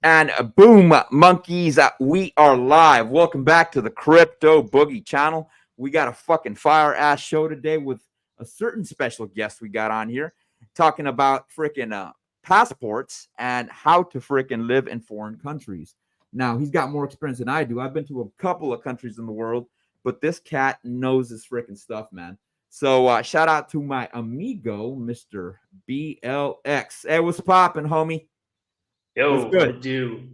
And boom, monkeys, we are live. Welcome back to the Crypto Boogie channel. We got a fucking fire ass show today with a certain special guest we got on here talking about freaking passports and how to freaking live in foreign countries. Now, he's got more experience than I do. I've been to a couple of countries in the world, but this cat knows his freaking stuff, man. So, shout out to my amigo, Mr. BLX. Hey, what's poppin', homie? What's Yo, what good? it do?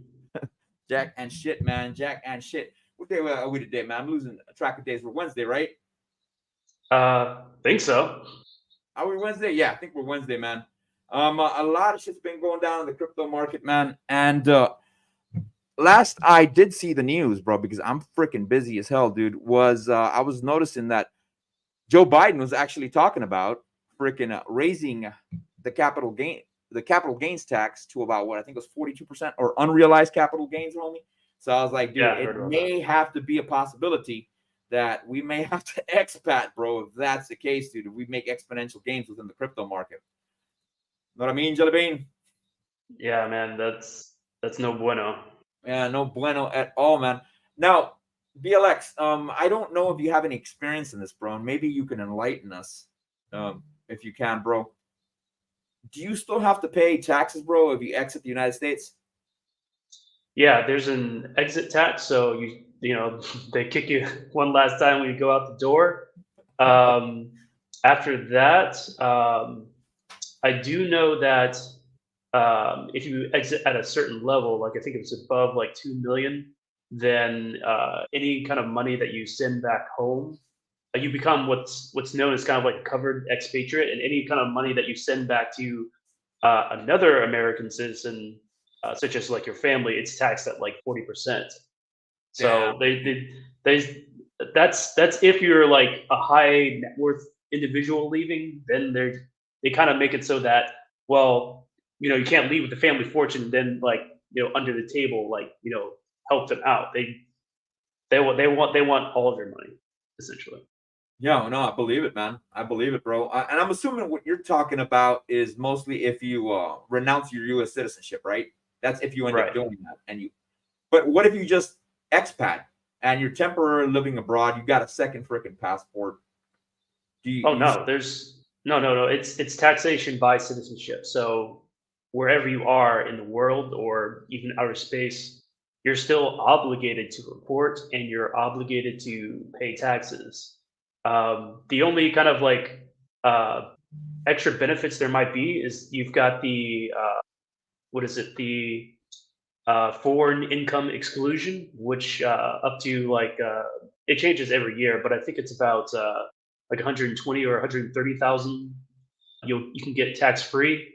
Jack and shit, man. Jack and shit. What day are we today, man? I'm losing track of days. We're Wednesday, right? Think so. Are we Wednesday? Yeah, I think we're Wednesday, man. A lot of shit's been going down in the crypto market, man. And last I did see the news, bro, because I'm freaking busy as hell, dude. Was I was noticing that Joe Biden was actually talking about freaking raising the capital gains tax to about what I think it was 42% or unrealized capital gains, homie. So I was like, dude, Yeah, I it heard about that. may have to be a possibility that we may have to expat, bro. If that's the case, dude, if we make exponential gains within the crypto market. Know what I mean, Jelly Bean? Yeah, man, that's no bueno. Yeah, no bueno at all, man. Now, BLX, I don't know if you have any experience in this, bro. And maybe you can enlighten us, if you can, bro. Do you still have to pay taxes, bro, if you exit the United States? Yeah, there's an exit tax, so you know they kick you one last time when you go out the door. Um, After that, I do know that if you exit at a certain level, like I think it's above like 2 million, then any kind of money that you send back home, you become what's known as kind of like a covered expatriate, and any kind of money that you send back to another American citizen, such as like your family, it's taxed at like 40%. So Damn. they that's if you're like a high net worth individual leaving, then they kind of make it so that, well, you can't leave with the family fortune and then like under the table, like help them out. They want all of their money essentially. Yeah, no, I believe it, man. I believe it, bro. And I'm assuming what you're talking about is mostly if you renounce your U.S. citizenship, right? That's if you end up Right. doing that. But what if you just expat and you're temporarily living abroad? You got a second freaking passport. Do you, Oh you no, there's no. It's taxation by citizenship. So wherever you are in the world or even outer space, you're still obligated to report and you're obligated to pay taxes. The only kind of like uh, extra benefits there might be is you've got the what is it, the foreign income exclusion, which up to like it changes every year, but I think it's about like 120 or 130,000. You can get tax free,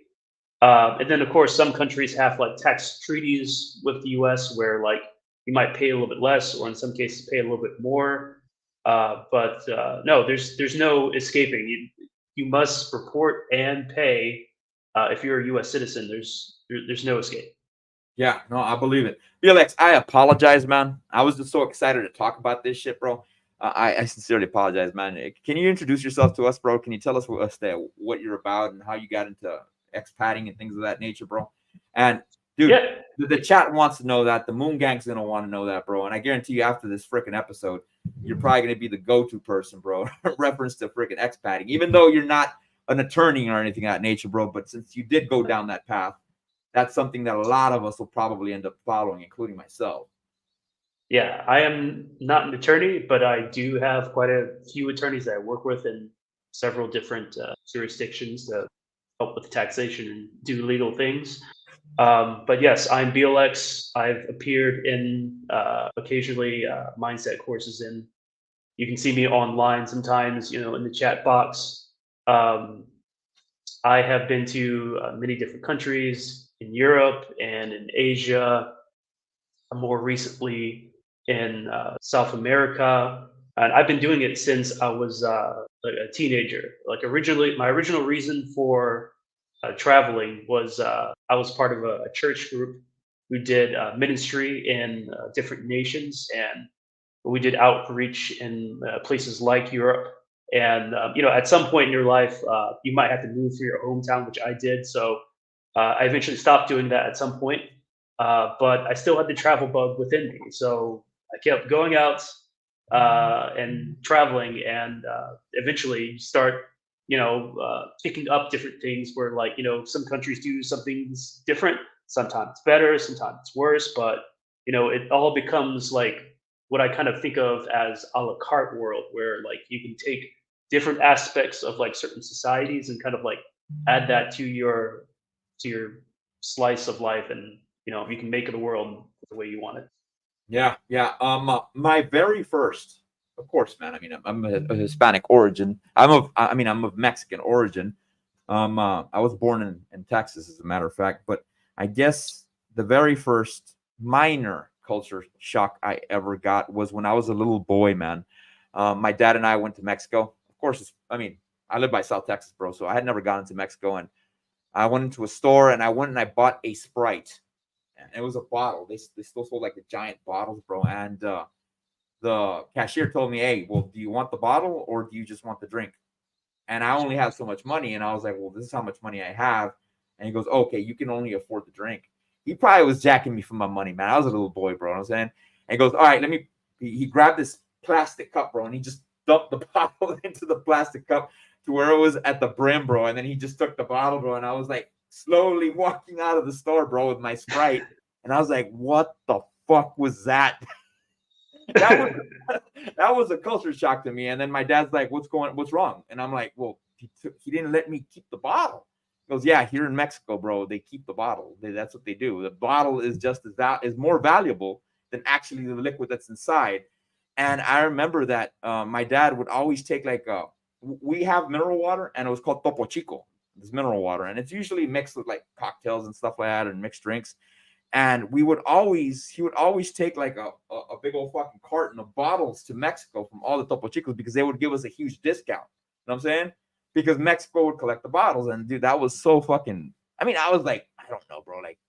and then of course some countries have like tax treaties with the U.S. where like you might pay a little bit less, or in some cases pay a little bit more. But no, there's no escaping. You must report and pay if you're a U.S. citizen. There's no escape. Yeah, no, I believe it. Felix, I apologize, man. I was just so excited to talk about this shit, bro. I sincerely apologize, man. Can you introduce yourself to us, bro? Can you tell us what you're about and how you got into expatting and things of that nature, bro? And dude, Yeah. the chat wants to know that. The Moon Gang's gonna want to know that, bro. And I guarantee you, after this freaking episode, you're probably gonna be the go-to person, bro, reference to freaking expatting. Even though you're not an attorney or anything of that nature, bro. But since you did go down that path, that's something that a lot of us will probably end up following, including myself. Yeah, I am not an attorney, but I do have quite a few attorneys that I work with in several different jurisdictions to help with taxation and do legal things. But yes, I'm BLX. I've appeared in occasionally mindset courses, and you can see me online sometimes, in the chat box. Um, I have been to many different countries in Europe and in Asia, more recently in South America, and I've been doing it since I was like a teenager. Like originally, my original reason for traveling was I was part of a church group who did ministry in different nations, and we did outreach in places like Europe. And at some point in your life, you might have to move to your hometown, which I did. So I eventually stopped doing that at some point. but I still had the travel bug within me. So I kept going out and traveling, and eventually start, picking up different things where, like, some countries do some things different. Sometimes it's better, sometimes it's worse, but it all becomes like what I kind of think of as a la carte world, where like you can take different aspects of like certain societies and kind of like add that to your slice of life, and you can make the world the way you want it. Yeah, yeah. My very first, of course, man. I mean, I'm a Hispanic origin. I'm of Mexican origin. I was born in Texas, as a matter of fact. But I guess the very first minor culture shock I ever got was when I was a little boy, man. My dad and I went to Mexico. Of course, I live by South Texas, bro. So I had never gone to Mexico, and I went into a store and I bought a Sprite. And it was a bottle. They still sold like the giant bottles, bro. And the cashier told me, "Hey, well, do you want the bottle or do you just want the drink?" And I only have so much money, and I was like, "Well, this is how much money I have." And he goes, "Okay, you can only afford the drink." He probably was jacking me for my money, man. I was a little boy, bro. You know what I'm saying? And he goes, "All right, let me." He grabbed this plastic cup, bro, and he just dumped the bottle into the plastic cup to where it was at the brim, bro. And then he just took the bottle, bro, and I was like slowly walking out of the store, bro, with my Sprite, and I was like, "What the fuck was that?" that was that was a culture shock to me. And then my dad's like, what's wrong? And I'm like, well, he didn't let me keep the bottle. He goes, yeah, here in Mexico, bro, they keep the bottle. That's what they do. The bottle is just is more valuable than actually the liquid that's inside. And I remember that my dad would always take we have mineral water, and it was called Topo Chico, this mineral water, and it's usually mixed with like cocktails and stuff like that, and mixed drinks. And he would always take like a big old fucking carton of bottles to Mexico from all the Topo Chicos, because they would give us a huge discount. You know what I'm saying? Because Mexico would collect the bottles. And dude, that was so fucking, I mean, I was like, I don't know, bro, like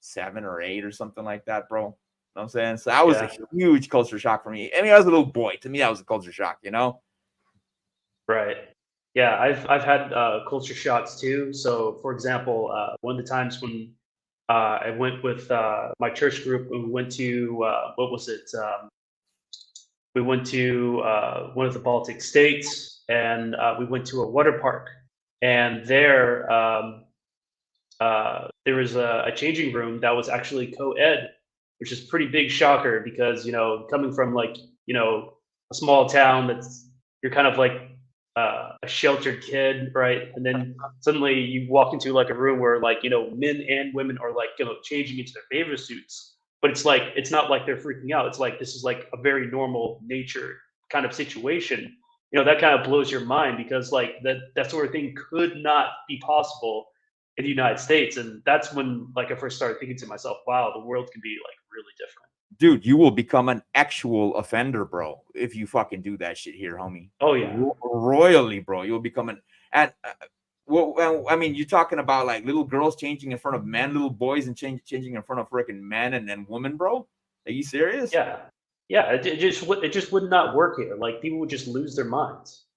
7 or 8 or something like that, bro. You know what I'm saying? So that was a Yeah, huge culture shock for me. I mean, I was a little boy. To me, that was a culture shock, you know? right. Yeah, I've had culture shocks too. So, for example, one of the times when I went with my church group, and we went to what was it? We went to one of the Baltic states, and we went to a water park. And there was a changing room that was actually co-ed, which is pretty big shocker, because coming from like a small town, that's you're kind of like a sheltered kid, right? And then suddenly you walk into like a room where like men and women are like changing into their favorite suits, but it's like it's not like they're freaking out. It's like this is like a very normal nature kind of situation. That kind of blows your mind, because like that sort of thing could not be possible in the United States. And that's when like I first started thinking to myself, wow, the world can be like really different. Dude, you will become an actual offender, bro, if you fucking do that shit here, homie. Oh yeah. Royally, bro. You'll become an and well, I mean, you're talking about like little girls changing in front of men, little boys and changing in front of freaking men and women, bro. Are you serious? Yeah. Yeah. It just would not work here. Like people would just lose their minds.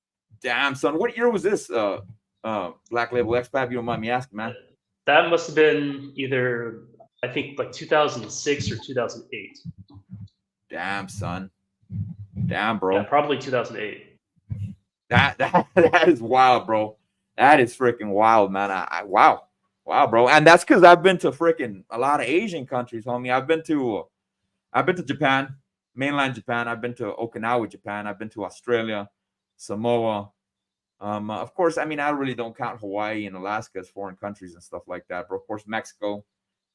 Damn, son. What year was this? Black Label Expat, if you don't mind me asking, man. That must have been either, I think, like 2006 or 2008. Damn, son. Damn, Yeah, bro. probably 2008. That is wild, bro. That is freaking wild, man. Wow. Wow, bro. And that's because I've been to freaking a lot of Asian countries, homie. I've been to Japan, mainland Japan. I've been to Okinawa, Japan. I've been to Australia, Samoa. Of course, I mean, I really don't count Hawaii and Alaska as foreign countries and stuff like that. But of course, Mexico,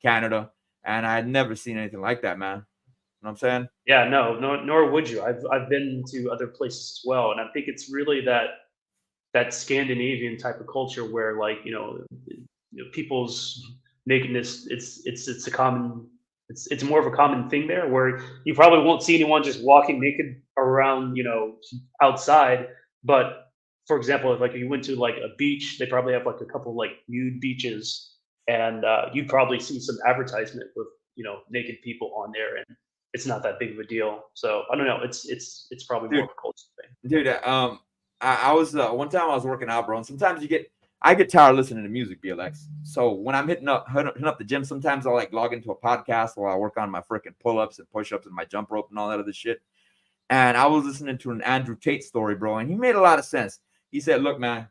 Canada, and I had never seen anything like that, man. You know what I'm saying? Yeah, no, nor would you. I've been to other places as well, and I think it's really that Scandinavian type of culture where like people's nakedness, it's a common, it's more of a common thing there, where you probably won't see anyone just walking naked around outside. But for example, if like you went to like a beach, they probably have like a couple like nude beaches, and you'd probably see some advertisement with naked people on there, and it's not that big of a deal. So I don't know, it's probably more Dude, of a culture thing. dude, I was one time I was working out, bro, and sometimes I get tired of listening to music, BLX. So when I'm hitting up the gym, sometimes I'll like log into a podcast while I work on my freaking pull-ups and push-ups and my jump rope and all that other shit. And I was listening to an Andrew Tate story, bro, and he made a lot of sense. He said, look, man,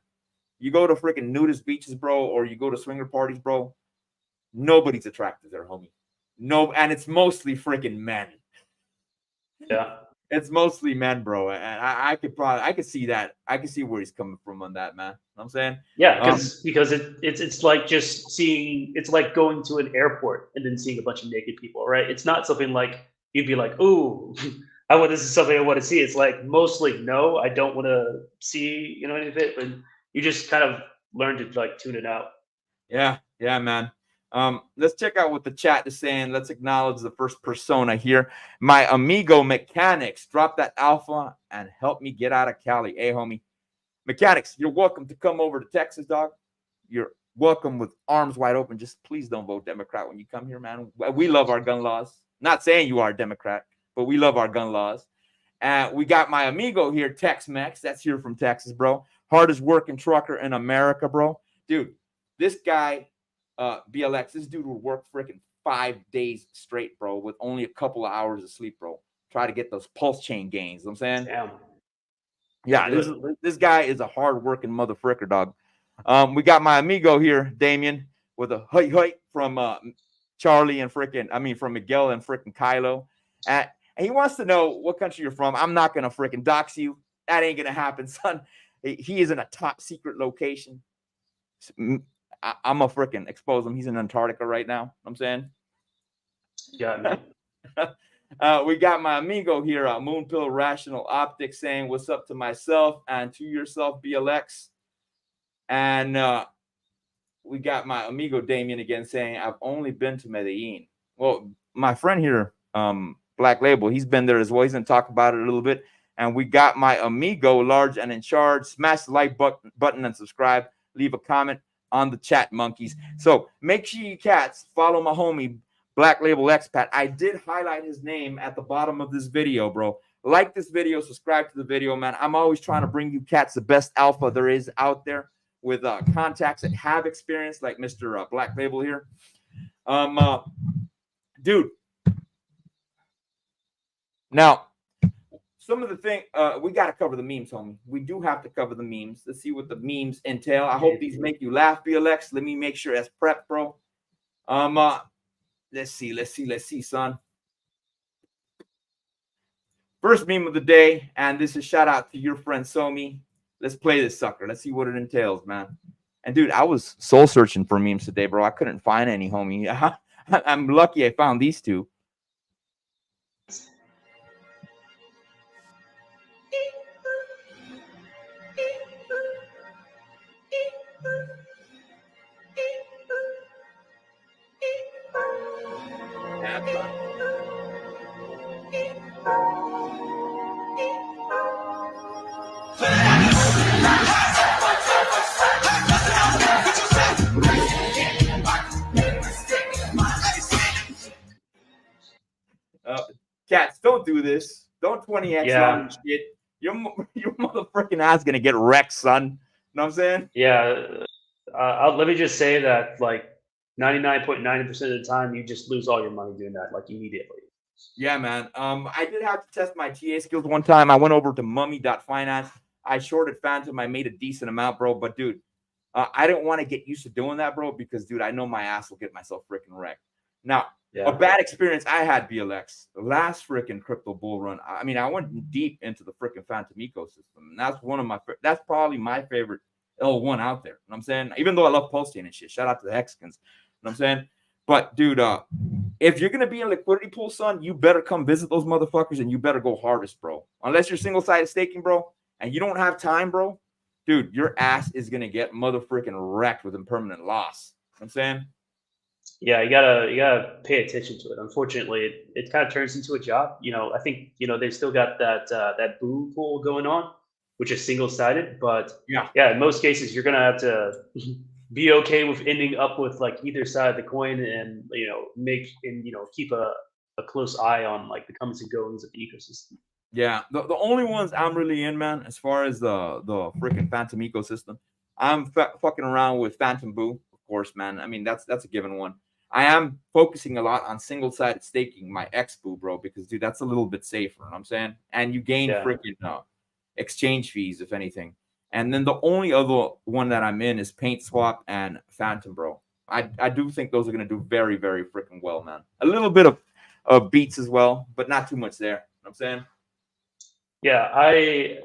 you go to freaking nudist beaches, bro, or you go to swinger parties, bro, nobody's attracted there, homie. No, and it's mostly freaking men. Yeah. It's mostly men, bro. And I could see that. I could see where he's coming from on that, man. You know what I'm saying? Yeah, because it's like just seeing, it's like going to an airport and then seeing a bunch of naked people, right? It's not something like you'd be like, ooh, this is something I want to see. It's like mostly no, I don't want to see, any of it, but you just kind of learn to like tune it out. Yeah, man. Let's check out what the chat is saying. Let's acknowledge the first persona here. My amigo Mechanics, drop that alpha and help me get out of Cali. Hey, homie. Mechanics, you're welcome to come over to Texas, dog. You're welcome with arms wide open. Just please don't vote Democrat when you come here, man. We love our gun laws. Not saying you are a Democrat, but we love our gun laws. And we got my amigo here, Tex-Mex. That's here from Texas, bro. Hardest working trucker in America, bro. Dude, this guy, BLX, this dude would work freaking 5 days straight, bro, with only a couple of hours of sleep, bro. Try to get those pulse chain gains. You know what I'm saying? Damn. Yeah, this guy is a hard-working motherfricker, dog. We got my amigo here, Damien, with a height from Charlie and from Miguel and freaking Kylo. And he wants to know what country you're from. I'm not going to freaking dox you. That ain't going to happen, son. He is in a top secret location. I'm a freaking expose him. He's in Antarctica right now. You know what I'm saying? Yeah. We got my amigo here, Moonpill Rational Optics, saying what's up to myself and to yourself, BLX. And we got my amigo Damien again saying, I've only been to Medellin. Well, my friend here, Black Label, he's been there as well. He's going to talk about it a little bit. And we got my amigo, Large and in Charge. Smash the like button and subscribe. Leave a comment on the chat, monkeys. So make sure you cats follow my homie, Black Label Expat. I did highlight his name at the bottom of this video, bro. Like this video, subscribe to the video, man. I'm always trying to bring you cats the best alpha there is out there with contacts that have experience, like Mr. Black Label here. Dude. Now, some of the thing, we got to cover the memes, homie. We do have to cover the memes. Let's see what the memes entail. I hope these make you laugh, BLX. Let me make sure that's prep, bro. Let's see, son. First meme of the day, and this is shout out to your friend Somi. Let's play this sucker. Let's see what it entails, man. And dude, I was soul searching for memes today, bro. I couldn't find any, homie. I'm lucky I found these two. Cats, don't do this. Don't 20x on shit. Your motherfucking ass gonna get wrecked, son. You know what I'm saying? Yeah. Let me just say that like 99.9% of the time, you just lose all your money doing that, like immediately. Yeah, man. I did have to test my TA skills one time. I went over to mummy.finance. I shorted Phantom. I made a decent amount, bro. But dude, I didn't want to get used to doing that, bro, because dude, I know my ass will get myself freaking wrecked. Now, a bad experience I had, BLX, the last freaking crypto bull run. I mean, I went deep into the freaking Phantom ecosystem, and that's probably my favorite L1 out there. You know what I'm saying? Even though I love Pulse Chain and shit. Shout out to the Hexicans. You know what I'm saying? But dude, if you're gonna be in liquidity pool, son, you better come visit those motherfuckers and you better go harvest, bro. Unless you're single-sided staking, bro, and you don't have time, bro, dude, your ass is gonna get motherfucking wrecked with impermanent loss. You know what I'm saying? Yeah, you gotta pay attention to it. Unfortunately, it kind of turns into a job. I think they still got that boo pool going on, which is single-sided. But yeah, in most cases, you're gonna have to be okay with ending up with like either side of the coin, and keep a close eye on like the comings and goings of the ecosystem. Yeah, the only ones I'm really in, man, as far as the freaking Phantom ecosystem, I'm fucking around with Phantom Boo, of course, man. I mean, that's a given one. I am focusing a lot on single-sided staking my X Boo, bro, because dude, that's a little bit safer. You know what I'm saying? And you gain Yeah. freaking exchange fees, if anything. And then the only other one that I'm in is Paint Swap and Phantom, bro. I do think those are gonna do very, very freaking well, man. A little bit of beats as well, but not too much there. You know what I'm saying? Yeah, I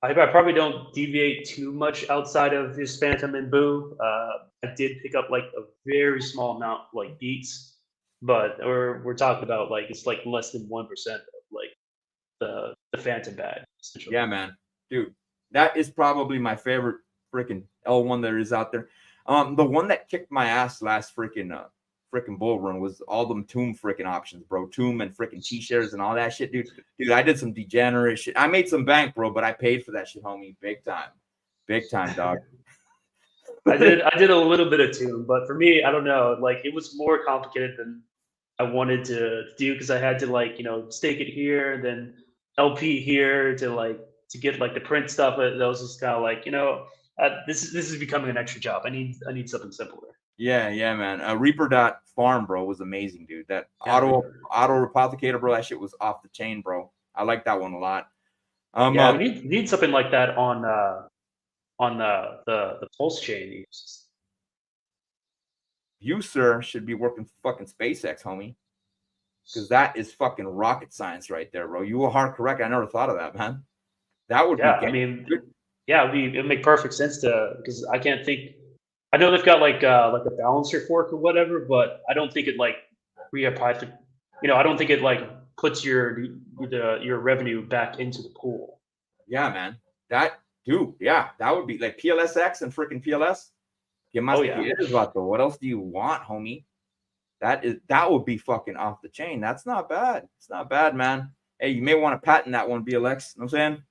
probably don't deviate too much outside of just Phantom and Boo. I did pick up like a very small amount like beats, but we're talking about like it's like less than 1% of like the Phantom bag essentially. Yeah, man, dude, that is probably my favorite freaking L1 there is out there. The one that kicked my ass last freaking bull run was all them Tomb freaking options, bro. Tomb and freaking T-shares and all that shit, dude. Dude, I did some degenerate shit. I made some bank, bro, but I paid for that shit, homie, big time, dog. I did a little bit of Tomb, but for me, I don't know. Like it was more complicated than I wanted to do because I had to like stake it here and then LP here to get like the print stuff. But that was just kind of like this is becoming an extra job. I need something simpler. Yeah, man. Reaper.farm, bro, was amazing, dude. That Yeah, auto replicator, bro, that shit was off the chain, bro. I like that one a lot. Yeah, we need something like that on the Pulse chain. You, sir, should be working for fucking SpaceX, homie. Because that is fucking rocket science right there, bro. You were hard correct. I never thought of that, man. That would Yeah, be I mean, good. yeah, it'd make perfect sense because I can't think. I know they've got like a balancer fork or whatever, but I don't think it like reapplies to. I don't think it like puts your revenue back into the pool. Yeah, man. That dude, yeah, that would be like PLSX and freaking PLS. Oh yeah. What else do you want, homie? That would be fucking off the chain. That's not bad. It's not bad, man. Hey, you may want to patent that one, BLX. You know what I'm saying?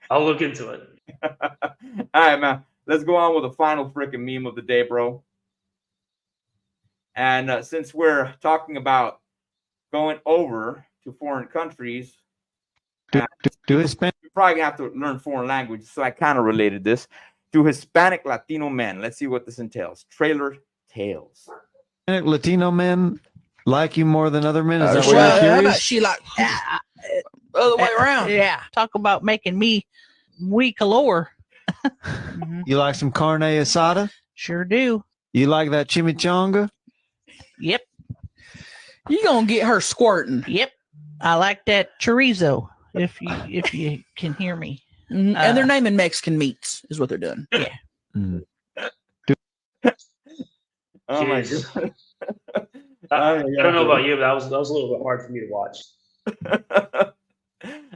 I'll look into it. All right, man. Let's go on with the final freaking meme of the day, bro. And since we're talking about going over to foreign countries, do Hispanic? you're probably gonna have to learn foreign language. So I kind of related this to Hispanic Latino men. Let's see what this entails. Trailer tales. Latino men like you more than other men? Is that Well, why you're how about curious? she like other way around? Yeah, talk about making me weak galore. Mhm. You like some carne asada? Sure do. You like that chimichanga? Yep, You gonna get her squirting. yep. I like that chorizo. If you can hear me. And they're naming Mexican meats is what they're doing. Mm. Oh my Jeez. god. I don't know about you, but that was a little bit hard for me to watch.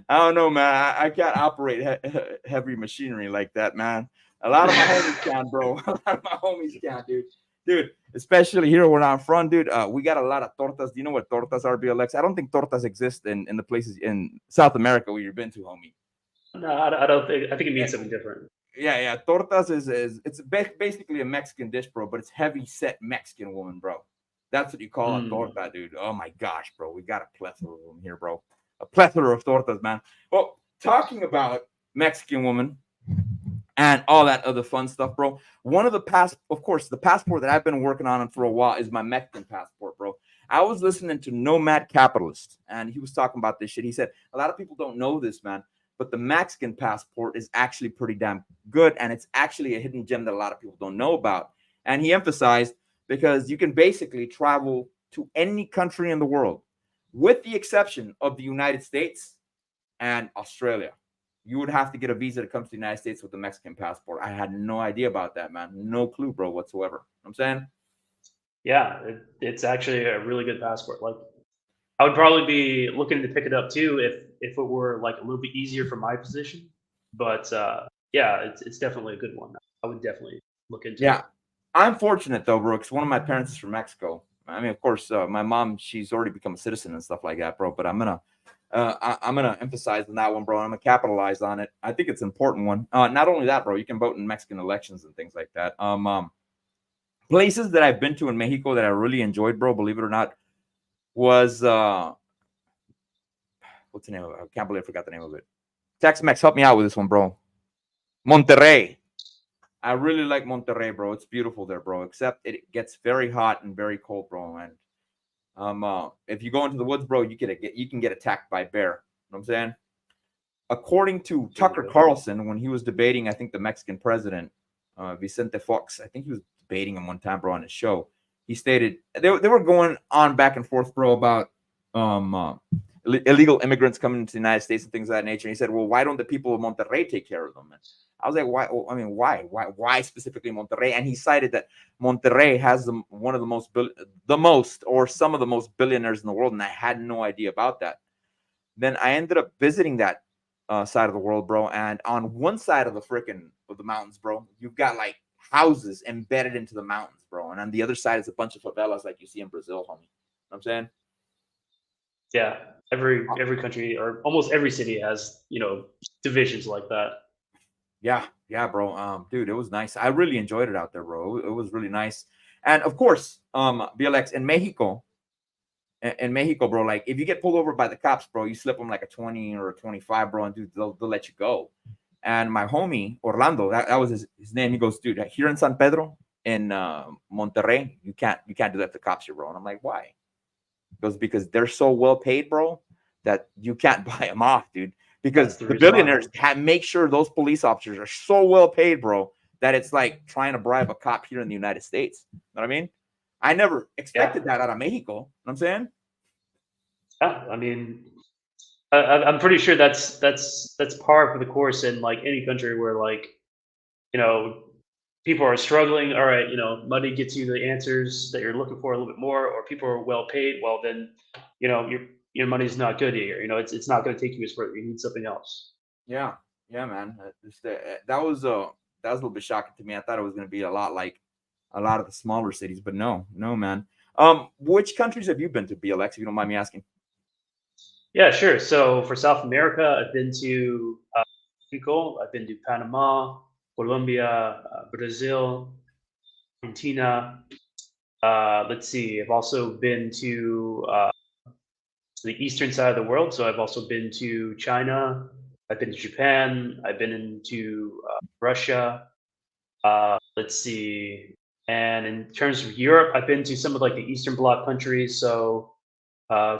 I don't know, man. I can't operate heavy machinery like that, man. A lot of my homies can, bro. A lot of my homies can, dude. Dude, especially here where I'm from, dude. We got a lot of tortas. Do you know what tortas are, BLX? I don't think tortas exist in the places in South America where you've been to, homie. No, I don't think. I think it means something different. Yeah. Tortas is it's basically a Mexican dish, bro, but it's heavy set Mexican woman, bro. That's what you call a torta, dude. Oh my gosh, bro. We got a plethora of them here, bro. A plethora of tortas, man. Well, talking about Mexican woman and all that other fun stuff, bro. One of the the passport that I've been working on for a while is my Mexican passport, bro. I was listening to Nomad Capitalist, and he was talking about this shit. He said a lot of people don't know this, man, but the Mexican passport is actually pretty damn good, and it's actually a hidden gem that a lot of people don't know about. And he emphasized because you can basically travel to any country in the world, with the exception of the United States and Australia. You would have to get a visa to come to the United States with the Mexican passport. I had no idea about that, man. No clue, bro, whatsoever. You know what I'm saying? Yeah, it's actually a really good passport. Like, I would probably be looking to pick it up too if it were like a little bit easier for my position. But yeah, it's definitely a good one. I would definitely look into it. Yeah. I'm fortunate though, bro, because one of my parents is from Mexico. I mean, of course, my mom, she's already become a citizen and stuff like that, bro. But I'm gonna emphasize on that one, bro. I'm gonna capitalize on it. I think it's an important one. Not only that, bro, you can vote in Mexican elections and things like that. Places that I've been to in Mexico that I really enjoyed, bro, believe it or not, was what's the name of it? I can't believe I forgot the name of it. Tex-Mex, help me out with this one, bro. Monterrey. I really like Monterrey, bro. It's beautiful there, bro. Except it gets very hot and very cold, bro. And if you go into the woods, bro, you can get attacked by a bear. You know what I'm saying? According to Tucker Carlson, when he was debating, I think the Mexican president, Vicente Fox, I think he was debating him one time, bro, on his show. He stated they were going on back and forth, bro, about illegal immigrants coming into the United States and things of that nature. And he said, well, why don't the people of Monterrey take care of them? And I was like, why? I mean, why specifically Monterrey? And he cited that Monterrey has one of the most, or some of the most billionaires in the world. And I had no idea about that. Then I ended up visiting that side of the world, bro. And on one side of the mountains, bro, you've got like houses embedded into the mountains, bro. And on the other side is a bunch of favelas like you see in Brazil, homie. You know what I'm saying? Yeah, every country or almost every city has, divisions like that. Yeah, bro. Dude, it was nice. I really enjoyed it out there, bro. It was really nice. And of course, BLX in Mexico, bro, like if you get pulled over by the cops, bro, you slip them like a 20 or a 25, bro, and dude, they'll let you go. And my homie Orlando, that was his name. He goes, dude, here in San Pedro, in Monterrey, you can't do that to the cops here, bro. And I'm like, why? He goes, because they're so well paid, bro, that you can't buy them off, dude. Because the billionaires make sure those police officers are so well paid, bro, that it's like trying to bribe a cop here in the United States. You know what I mean? I never expected that out of Mexico. You know what I'm saying? Yeah, I mean, I'm pretty sure that's par for the course in like any country where like, people are struggling. All right, money gets you the answers that you're looking for a little bit more, or people are well paid. Well, then, your money's not good here. It's not going to take you as far. You need something else. Yeah, man. That was a little bit shocking to me. I thought it was going to be a lot like a lot of the smaller cities, but no, man. Which countries have you been to, BLX, if you don't mind me asking? Yeah, sure. So for South America, I've been to Mexico. I've been to Panama, Colombia, Brazil, Argentina. Let's see. I've also been to the eastern side of the world. So I've also been to China. I've been to Japan. I've been into Russia. Let's see. And in terms of Europe, I've been to some of like the Eastern Bloc countries. So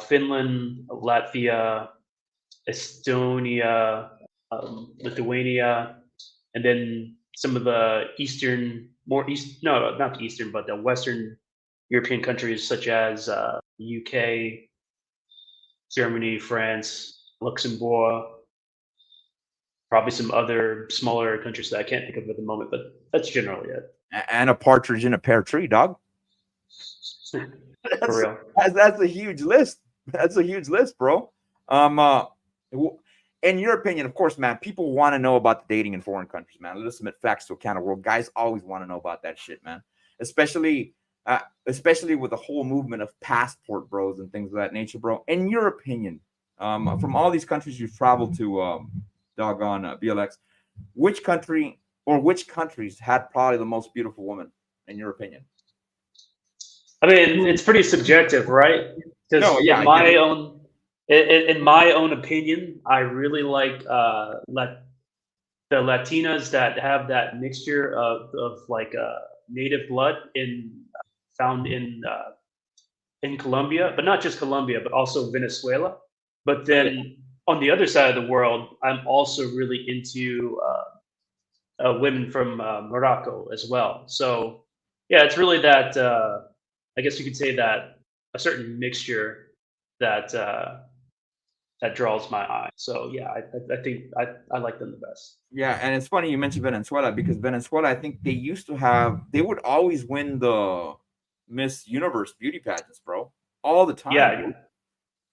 Finland, Latvia, Estonia, Lithuania, and then some of the not the Eastern, but the Western European countries such as UK, Germany, France, Luxembourg, probably some other smaller countries that I can't think of at the moment, but that's generally it. And a partridge in a pear tree, dog. For real. That's a huge list. That's a huge list, bro. In your opinion, of course, man, people want to know about the dating in foreign countries, man. Let's admit facts to a kind of world. Guys always want to know about that shit, man. Especially with the whole movement of passport bros and things of that nature, bro. In your opinion, from all these countries you've traveled to, BLX, which country or which countries had probably the most beautiful woman, in your opinion? I mean, it's pretty subjective, right? Because in my own opinion, I really like the Latinas that have that mixture of like native blood found in Colombia, but not just Colombia, but also Venezuela. But then on the other side of the world, I'm also really into women from Morocco as well. So yeah, it's really that. I guess you could say that a certain mixture that draws my eye. So yeah, I think I like them the best. Yeah, and it's funny you mentioned Venezuela, because Venezuela, I think they would always win the Miss Universe beauty pageants, bro, all the time. Yeah,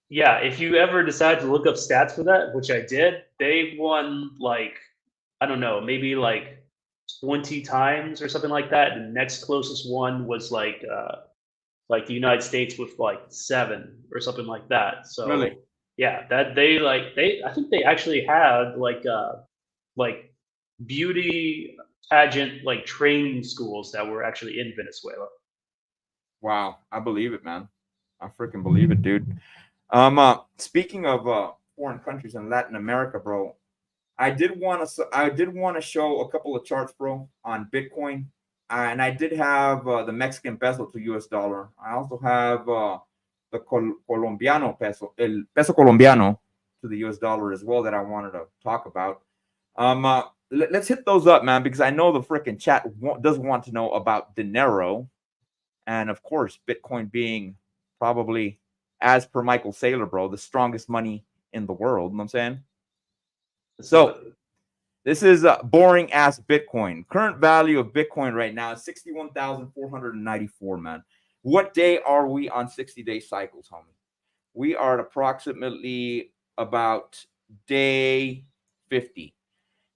yeah. If you ever decide to look up stats for that, which I did, they won like, I don't know, maybe like 20 times or something like that. The next closest one was like the United States with like 7 or something like that. So Really? yeah, that I think they actually had like beauty pageant like training schools that were actually in Venezuela. Wow, I believe it, man. I freaking believe it, dude. Speaking of foreign countries in Latin America, bro, I did want to show a couple of charts, bro, on Bitcoin, and I did have the Mexican peso to US dollar. I also have the Colombiano peso, el peso colombiano to the US dollar as well that I wanted to talk about. Let's hit those up, man, because I know the freaking chat does want to know about dinero, and of course, Bitcoin being probably, as per Michael Saylor, bro, the strongest money in the world. You know what I'm saying? So this is boring ass Bitcoin. Current value of Bitcoin right now is 61,494, man. What day are we on 60-day cycles, homie? We are at approximately about day 50.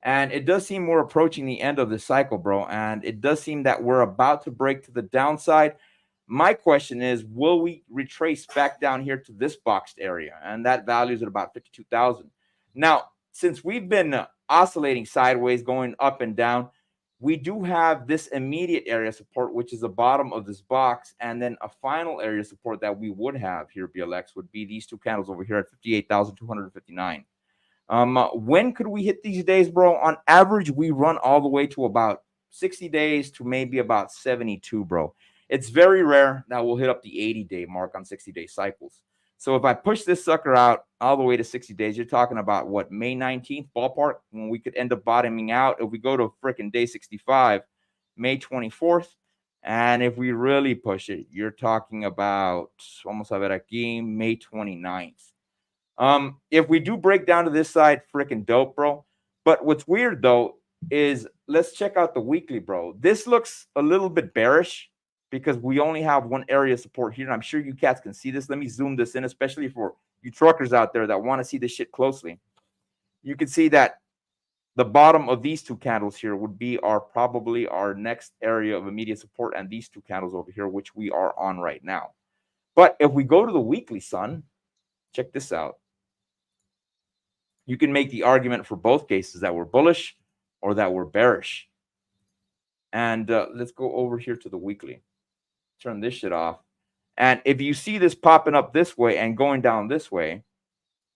And it does seem we're approaching the end of the cycle, bro. And it does seem that we're about to break to the downside. My question is, will we retrace back down here to this boxed area? And that value is at about 52,000. Now, since we've been oscillating sideways, going up and down, we do have this immediate area support, which is the bottom of this box. And then a final area support that we would have here, BLX, would be these two candles over here at 58,259. When could we hit these days, bro? On average, we run all the way to about 60 days to maybe about 72, bro. It's very rare that we'll hit up the 80-day mark on 60-day cycles. So if I push this sucker out all the way to 60 days, you're talking about what, May 19th ballpark, when we could end up bottoming out. If we go to freaking day 65, May 24th, and if we really push it, you're talking about almost a ver aquí, May 29th. If we do break down to this side, freaking dope, bro. But what's weird though is, let's check out the weekly, bro. This looks a little bit bearish because we only have one area of support here, and I'm sure you cats can see this. Let me zoom this in, especially for you truckers out there that want to see this shit closely. You can see that the bottom of these two candles here would be probably our next area of immediate support, and these two candles over here, which we are on right now. But if we go to the weekly, son, check this out. You can make the argument for both cases that we're bullish or that we're bearish. And let's go over here to the weekly. Turn this shit off. And if you see this popping up this way and going down this way, let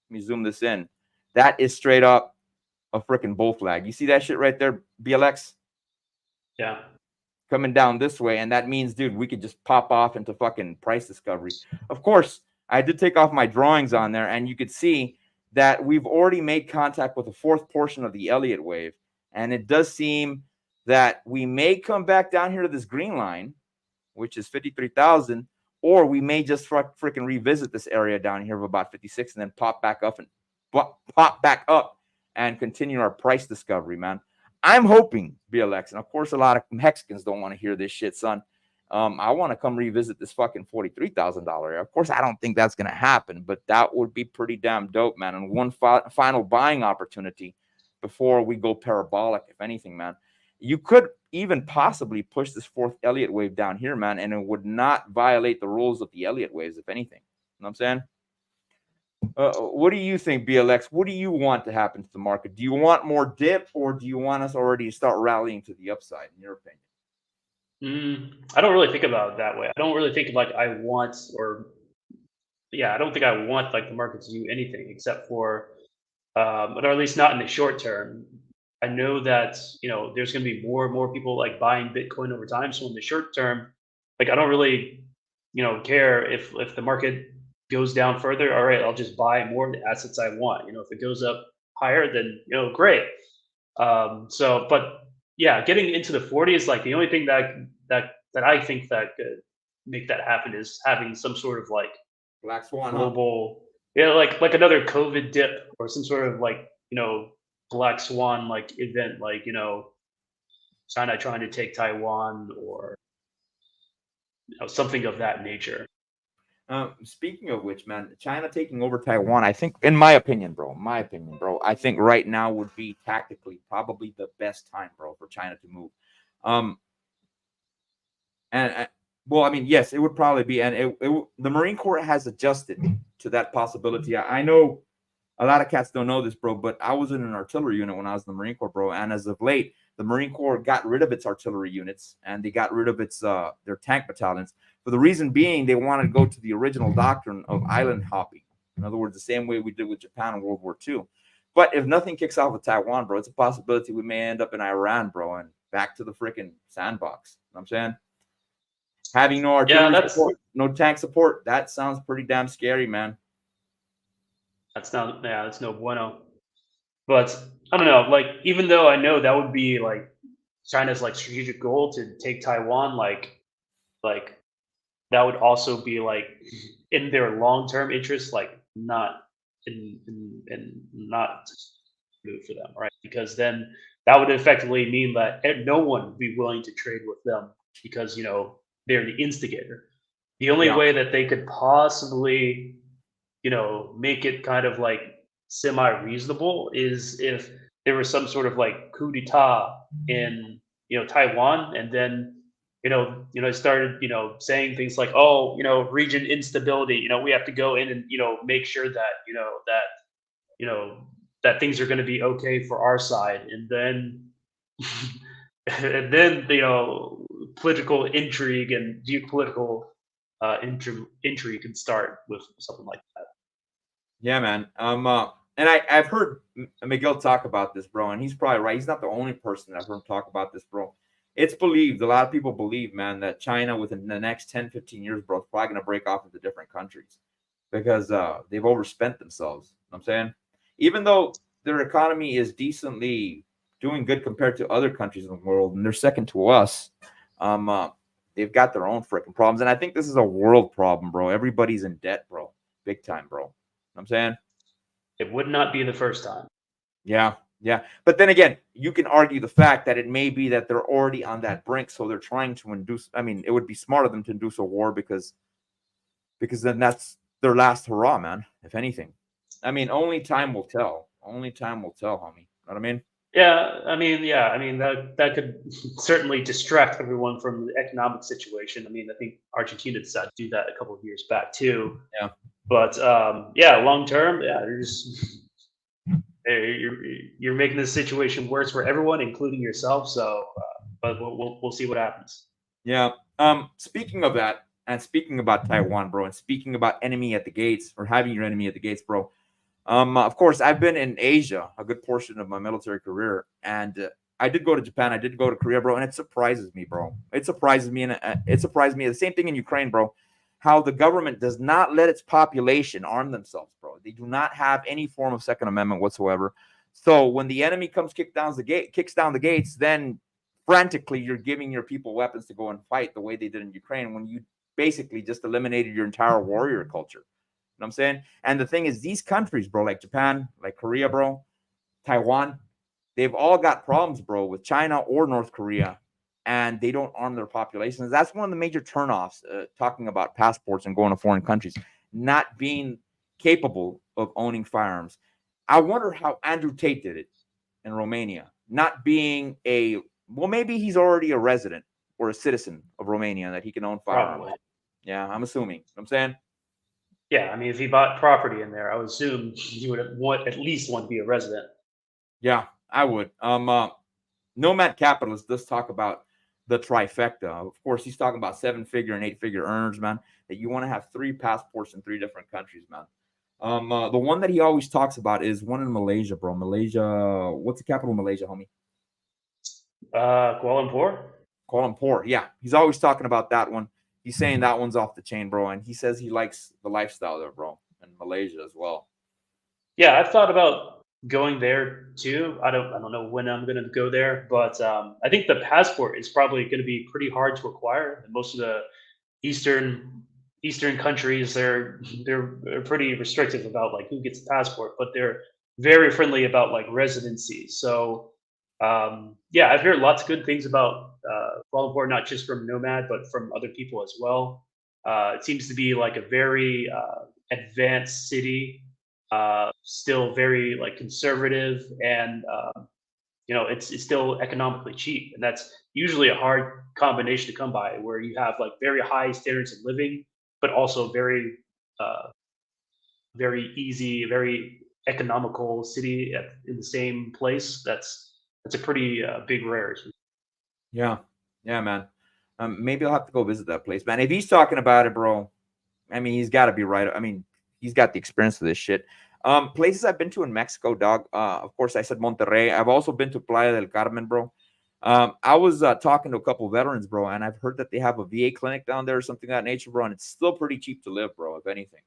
me zoom this in. That is straight up a freaking bull flag. You see that shit right there, BLX? Yeah. Coming down this way. And that means, dude, we could just pop off into fucking price discovery. Of course, I did take off my drawings on there, and you could see that we've already made contact with the fourth portion of the Elliott wave. And it does seem that we may come back down here to this green line, which is 53,000, or we may just freaking revisit this area down here of about 56 and then pop back up and continue our price discovery, man. I'm hoping, BLX, and of course a lot of Mexicans don't want to hear this shit, son. I want to come revisit this fucking $43,000 area. Of course, I don't think that's going to happen, but that would be pretty damn dope, man. And one final buying opportunity before we go parabolic, if anything, man. You could even possibly push this fourth Elliott wave down here, man, and it would not violate the rules of the Elliott waves, if anything. You know what I'm saying? What do you think, BLX? What do you want to happen to the market? Do you want more dip, or do you want us already to start rallying to the upside, in your opinion? I don't really think about it that way. I don't really think like I don't think I want like the market to do anything except for, or at least not in the short term. I know that, there's going to be more and more people like buying Bitcoin over time. So in the short term, like I don't really, care if the market goes down further. All right, I'll just buy more of the assets I want. If it goes up higher, then great. But yeah, getting into the 40 is like the only thing that I think that could make that happen is having some sort of like Black Swan global, like another COVID dip or some sort of like Black Swan like event, like China trying to take Taiwan or something of that nature. Speaking of which, man, China taking over Taiwan, I think, in my opinion, bro, I think right now would be tactically probably the best time, bro, for China to move. Well, I mean, yes, it would probably be, and the Marine Corps has adjusted to that possibility. I know a lot of cats don't know this, bro, but I was in an artillery unit when I was in the Marine Corps, bro, and as of late, the Marine Corps got rid of its artillery units and they got rid of its their tank battalions. For the reason being, they wanted to go to the original doctrine of island hopping. In other words, the same way we did with Japan in World War II. But if nothing kicks off with Taiwan, bro, it's a possibility we may end up in Iran, bro, and back to the freaking sandbox. You know what I'm saying? Having no artillery support, no tank support, that sounds pretty damn scary, man. That's no bueno. But I don't know, like, even though I know that would be like China's like strategic goal to take Taiwan, like that would also be like in their long-term interest, like not in not good for them, right? Because then that would effectively mean that no one would be willing to trade with them because they're the instigator. The only way that they could possibly make it kind of like semi-reasonable is if there was some sort of like coup d'etat in Taiwan, and then started saying things like, oh, region instability, we have to go in and make sure that that things are going to be okay for our side, and then and then political intrigue and geopolitical intrigue can start with something like that. Yeah, man. And I've heard Miguel talk about this, bro, and he's probably right. He's not the only person I've heard him talk about this, bro. It's believed, a lot of people believe, man, that China within the next 10, 15 years, bro, is probably going to break off into different countries because they've overspent themselves. You know what I'm saying? Even though their economy is decently doing good compared to other countries in the world, and they're second to us, they've got their own freaking problems. And I think this is a world problem, bro. Everybody's in debt, bro. Big time, bro. You know what I'm saying? It would not be the first time. Yeah. Yeah. But then again, you can argue the fact that it may be that they're already on that brink. So they're trying to induce. I mean, it would be smart of them to induce a war because then that's their last hurrah, man. If anything, I mean, only time will tell. Only time will tell, homie. You know what I mean? Yeah. I mean, that could certainly distract everyone from the economic situation. I mean, I think Argentina decided to do that a couple of years back too. Yeah. But long term, you're making this situation worse for everyone, including yourself. So, but we'll see what happens. Yeah. Speaking of that, and speaking about Taiwan, bro, and speaking about enemy at the gates or having your enemy at the gates, bro. Of course, I've been in Asia a good portion of my military career, and I did go to Japan. I did go to Korea, bro, and it surprises me, bro. It surprises me, and it surprised me. The same thing in Ukraine, bro. How the government does not let its population arm themselves, bro. They do not have any form of Second Amendment whatsoever. So when the enemy kicks down the gates, then frantically you're giving your people weapons to go and fight the way they did in Ukraine when you basically just eliminated your entire warrior culture. You know what I'm saying? And the thing is, these countries, bro, like Japan, like Korea, bro, Taiwan, they've all got problems, bro, with China or North Korea, and they don't arm their populations. That's one of the major turnoffs, talking about passports and going to foreign countries, not being capable of owning firearms. I wonder how Andrew Tate did it in Romania, not being maybe he's already a resident or a citizen of Romania that he can own firearms. Probably. Yeah, I'm assuming. You know what I'm saying? Yeah, I mean, if he bought property in there, I would assume he would at least want to be a resident. Yeah, I would. Nomad Capitalist does talk about the trifecta. Of course, he's talking about 7-figure and 8-figure earners, man, that you want to have 3 passports in 3 different countries, man. The one that he always talks about is one in Malaysia, bro. Malaysia, what's the capital of Malaysia, homie? Kuala Lumpur. Kuala Lumpur. Yeah, he's always talking about that one. He's saying that one's off the chain, bro, and he says he likes the lifestyle there, bro, in Malaysia as well. Yeah, I've thought about going there too. I don't know when I'm going to go there, but I think the passport is probably going to be pretty hard to acquire. Most of the Eastern countries, they're pretty restrictive about like who gets a passport, but they're very friendly about like residency. So I've heard lots of good things about Kuala Lumpur, not just from Nomad, but from other people as well. It seems to be like a very advanced city, still very like conservative, and it's still economically cheap, and that's usually a hard combination to come by, where you have like very high standards of living, but also very easy, very economical city in the same place. That's a pretty big rarity. Yeah, man. Maybe I'll have to go visit that place, man. If he's talking about it, bro, I mean, he's got to be right. I mean, he's got the experience of this shit. Places I've been to in Mexico, dog. Of course, I said Monterrey. I've also been to Playa del Carmen, bro. I was talking to a couple veterans, bro, and I've heard that they have a VA clinic down there or something of that nature, bro, and it's still pretty cheap to live, bro, if anything.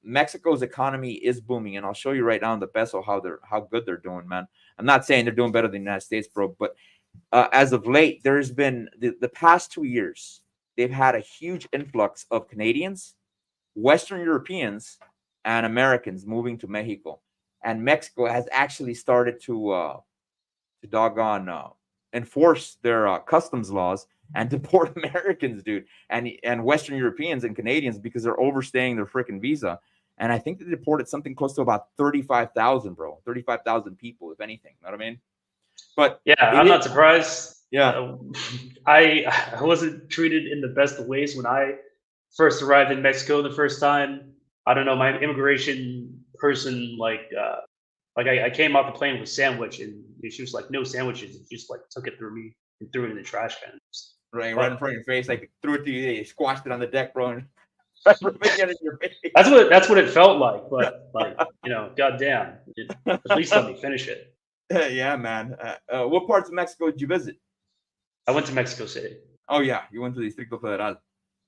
Mexico's economy is booming, and I'll show you right now in the peso how good they're doing, man. I'm not saying they're doing better than the United States, bro, but as of late, there's been the past 2 years, they've had a huge influx of Canadians, Western Europeans, and Americans moving to Mexico, and Mexico has actually started to doggone enforce their customs laws and deport Americans, dude, and Western Europeans and Canadians because they're overstaying their freaking visa. And I think they deported something close to about 35,000, bro, 35,000 people, if anything. You know what I mean? But Yeah, I'm not surprised. Yeah, I wasn't treated in the best of ways when I first arrived in Mexico the first time. I don't know, my immigration person I came off the plane with sandwich, and she was like, "No sandwiches." And she just like took it through me and threw it in the trash can. right in front of your face, like threw it to you, they squashed it on the deck, bro, and it in your face. That's what it felt like. But goddamn, at least let me finish it. Yeah, man. What parts of Mexico did you visit? I went to Mexico City. Oh yeah, you went to the Distrito Federal.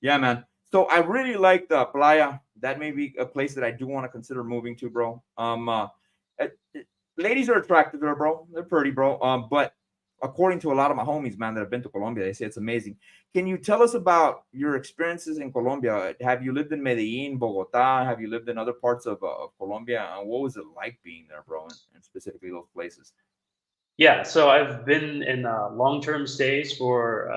Yeah, man. So I really like the Playa. That may be a place that I do want to consider moving to, bro. Ladies are attractive there, bro. They're pretty, bro. But according to a lot of my homies, man, that have been to Colombia, they say it's amazing. Can you tell us about your experiences in Colombia? Have you lived in Medellin, Bogota? Have you lived in other parts of Colombia? And what was it like being there, bro, and specifically those places? Yeah, so I've been in long-term stays for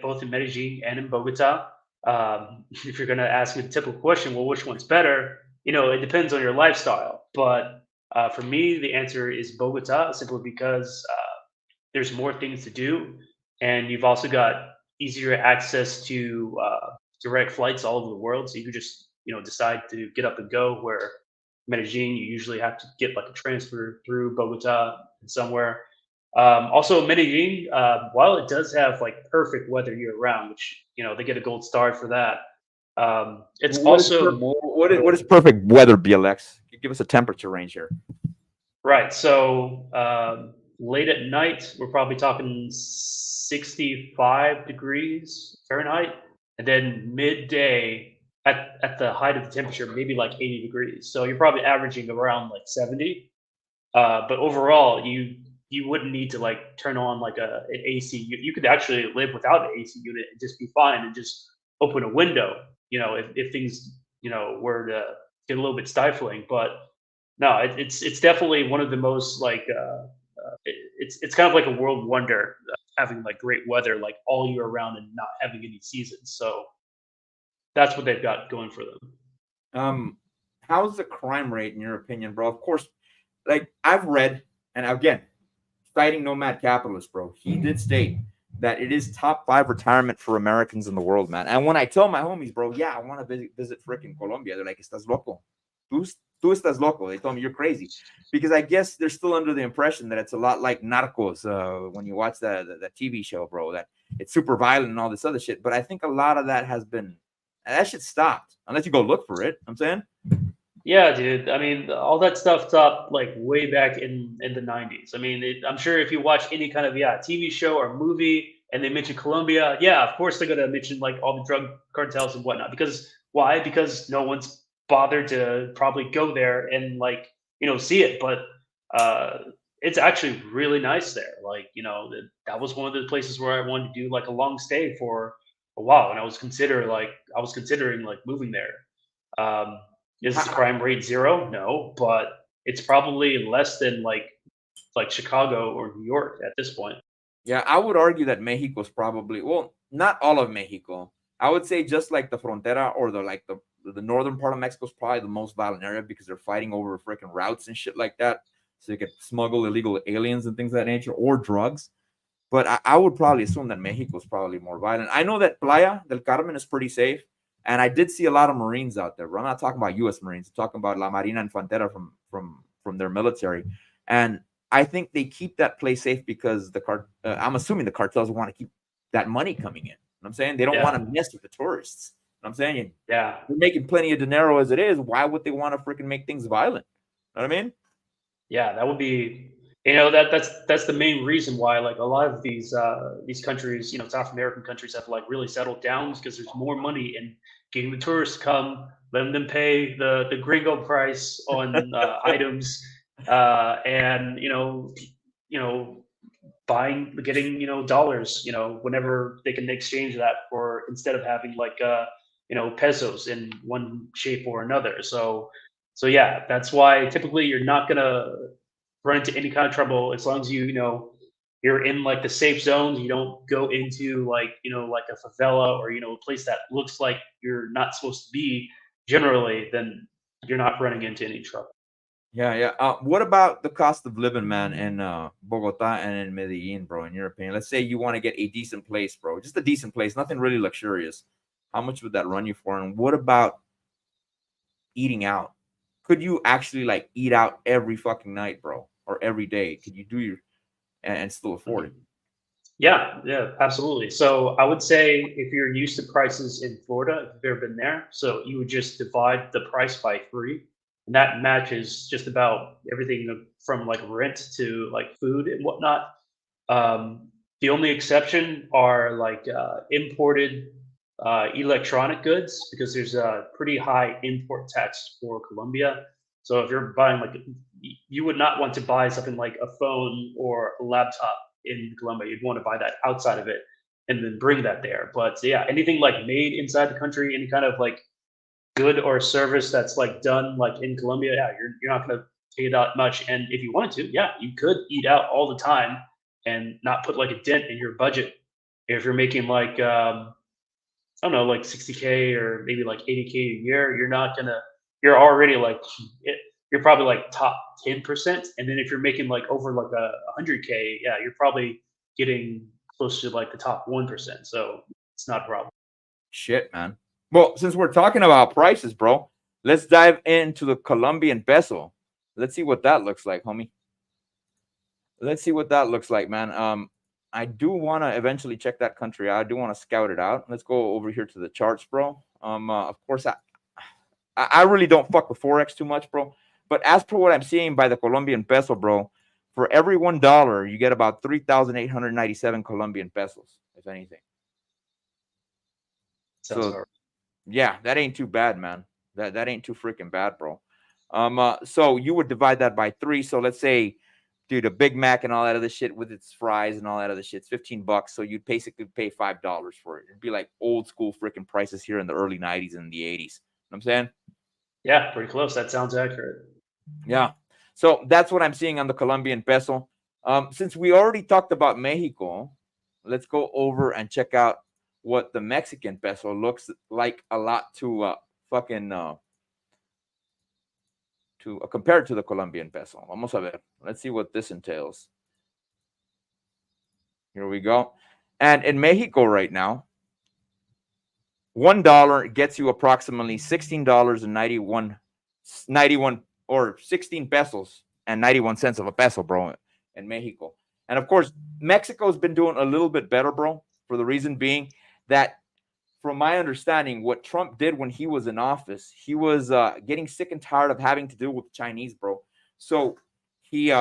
both in Medellin and in Bogota. If you're going to ask me the typical question, well, which one's better? It depends on your lifestyle. But for me, the answer is Bogota, simply because there's more things to do, and you've also got easier access to direct flights all over the world. So you could just decide to get up and go. Where Medellin, you usually have to get like a transfer through Bogota and somewhere. Also, Medellin, while it does have like perfect weather year round, which they get a gold star for that, it's also what is perfect weather, BLX? Give us a temperature range here. right. So late at night, we're probably talking 65 degrees Fahrenheit, and then midday at the height of the temperature, maybe like 80 degrees. So you're probably averaging around like 70. But overall, you wouldn't need to like turn on like an AC. You could actually live without an AC unit and just be fine, and just open a window. If things were to get a little bit stifling. But no, it's definitely one of the most like it's kind of like a world wonder, having like great weather like all year round and not having any seasons. So that's what they've got going for them. How's the crime rate in your opinion, bro? Of course, like I've read, and again, citing Nomad Capitalist, bro, he did state that it is top 5 retirement for Americans in the world, man. And when I tell my homies, bro, yeah, I want to visit freaking Colombia, they're like, "Estás loco? Tú estás loco." They told me, "You're crazy," because I guess they're still under the impression that it's a lot like Narcos when you watch the TV show, bro, that it's super violent and all this other shit. But I think a lot of that that shit stopped unless you go look for it. I'm saying. Yeah, dude. I mean, all that stuff stopped like way back in the 90s. I mean, I'm sure if you watch any kind of TV show or movie and they mention Colombia, yeah, of course they're gonna mention like all the drug cartels and whatnot. Because why? Because no one's bothered to probably go there and like see it. But it's actually really nice there. Like that was one of the places where I wanted to do like a long stay for a while, and I was considering like moving there. Is the crime rate 0? No, but it's probably less than like Chicago or New York at this point. Yeah, I would argue that Mexico's probably, well, not all of Mexico. I would say just like the frontera or the northern part of Mexico is probably the most violent area because they're fighting over freaking routes and shit like that. So you could smuggle illegal aliens and things of that nature, or drugs. But I would probably assume that Mexico's probably more violent. I know that Playa del Carmen is pretty safe. And I did see a lot of Marines out there, bro. I'm not talking about U.S. Marines. I'm talking about La Marina Infantera from their military. And I think they keep that place safe because I'm assuming the cartels want to keep that money coming in. You know what I'm saying? They don't want to mess with the tourists. I'm saying? Yeah. They're making plenty of dinero as it is. Why would they want to freaking make things violent? You know what I mean? Yeah, that would be, that's the main reason why like a lot of these countries, South American countries have like really settled down because there's more money in getting the tourists to come, letting them pay the gringo price on items, and getting dollars, whenever they can exchange that for instead of having like pesos in one shape or another. So yeah, that's why typically you're not gonna run into any kind of trouble as long as you're in like the safe zones. You don't go into like a favela or a place that looks like you're not supposed to be. Generally, then you're not running into any trouble. Yeah, yeah. What about the cost of living, man, in Bogota and in Medellin, bro? In your opinion, let's say you want to get a decent place, bro, just a decent place, nothing really luxurious. How much would that run you for? And what about eating out? Could you actually like eat out every fucking night, bro, or every day? Could you do your and still afford it? Yeah, absolutely. So I would say if you're used to prices in Florida, if you've ever been there, so you would just divide the price by three, and that matches just about everything from like rent to like food and whatnot. The only exception are like imported electronic goods because there's a pretty high import tax for Colombia. So if you're buying you would not want to buy something like a phone or a laptop in Colombia. You'd want to buy that outside of it and then bring that there. But yeah, anything like made inside the country, any kind of like good or service that's like done like in Colombia, yeah, you're not gonna pay that much. And if you wanted to, yeah, you could eat out all the time and not put like a dent in your budget. If you're making like I don't know, like 60K or maybe like 80K a year, you're already like you're probably like top 10%. And then if you're making like over like 100K, yeah, you're probably getting close to like the top 1%. So it's not a problem. Shit, man. Well, since we're talking about prices, bro, let's dive into the Colombian peso. Let's see what that looks like, homie. Let's see what that looks like, man. I do want to eventually check that country out. I do want to scout it out. Let's go over here to the charts, bro. Of course, I really don't fuck with Forex too much, bro. But as per what I'm seeing by the Colombian peso, bro, for every $1, you get about 3,897 Colombian pesos, if anything. Sounds So, about right. yeah, that ain't too bad, man. That ain't too freaking bad, bro. So you would divide that by three. So let's say, dude, a Big Mac and all that other shit with its fries and all that other shit's $15. So you'd basically pay $5 for it. It'd be like old school freaking prices here in the early 90s and the 80s. You know what I'm saying? Yeah, pretty close. That sounds accurate. Yeah. So that's what I'm seeing on the Colombian peso. Since we already talked about Mexico, let's go over and check out what the Mexican peso looks like a lot to compared to the Colombian peso. Vamos a ver. Let's see what this entails. Here we go. And in Mexico right now, $1 gets you approximately $16.91 or 16 pesos and 91 cents of a peso, bro, in Mexico. And of course, Mexico's been doing a little bit better, bro, for the reason being that, from my understanding, what Trump did when he was in office, he was getting sick and tired of having to deal with the Chinese, bro. So he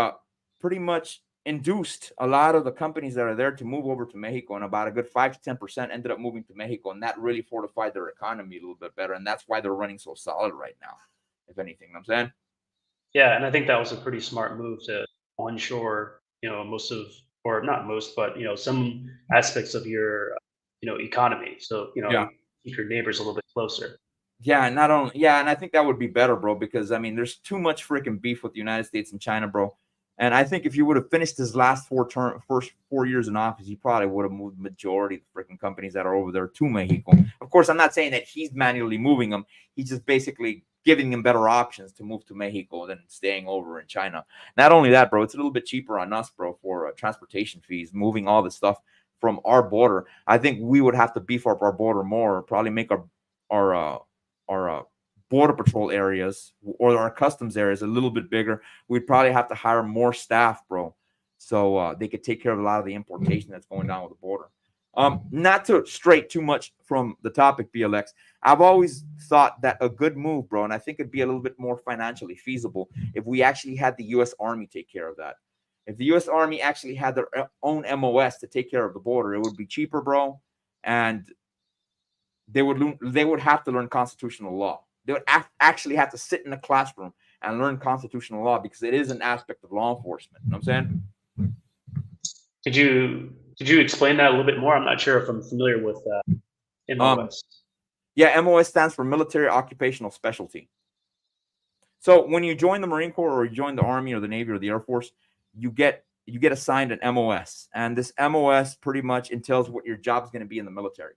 pretty much induced a lot of the companies that are there to move over to Mexico, and about a good 5 to 10% ended up moving to Mexico, and that really fortified their economy a little bit better, and that's why they're running so solid right now, if anything. You know what I'm saying? Yeah, and I think that was a pretty smart move to onshore, most of, or not most, but some aspects of your, economy. So Yeah. you keep your neighbors a little bit closer. Yeah, not only and I think that would be better, bro, because I mean, there's too much freaking beef with the United States and China, bro. And I think if you would have finished his first 4 years in office, he probably would have moved the majority of the freaking companies that are over there to Mexico. Of course, I'm not saying that he's manually moving them. He's just basically giving them better options to move to Mexico than staying over in China. Not only that, bro, it's a little bit cheaper on us, bro, for transportation fees, moving all this stuff from our border. I think we would have to beef up our border more, probably make our border patrol areas or our customs areas a little bit bigger. We'd probably have to hire more staff, bro, so they could take care of a lot of the importation that's going down with the border. Not to stray too much from the topic, BLX. I've always thought that a good move, bro, and I think it'd be a little bit more financially feasible if we actually had the U.S. Army take care of that. If the U.S. Army actually had their own MOS to take care of the border, it would be cheaper, bro, and they would have to learn constitutional law. They would actually have to sit in a classroom and learn constitutional law because it is an aspect of law enforcement. You know what I'm saying? Could you explain that a little bit more? I'm not sure if I'm familiar with MOS. Yeah, MOS stands for Military Occupational Specialty. So when you join the Marine Corps or you join the Army or the Navy or the Air Force, you get assigned an MOS, and this MOS pretty much entails what your job is going to be in the military.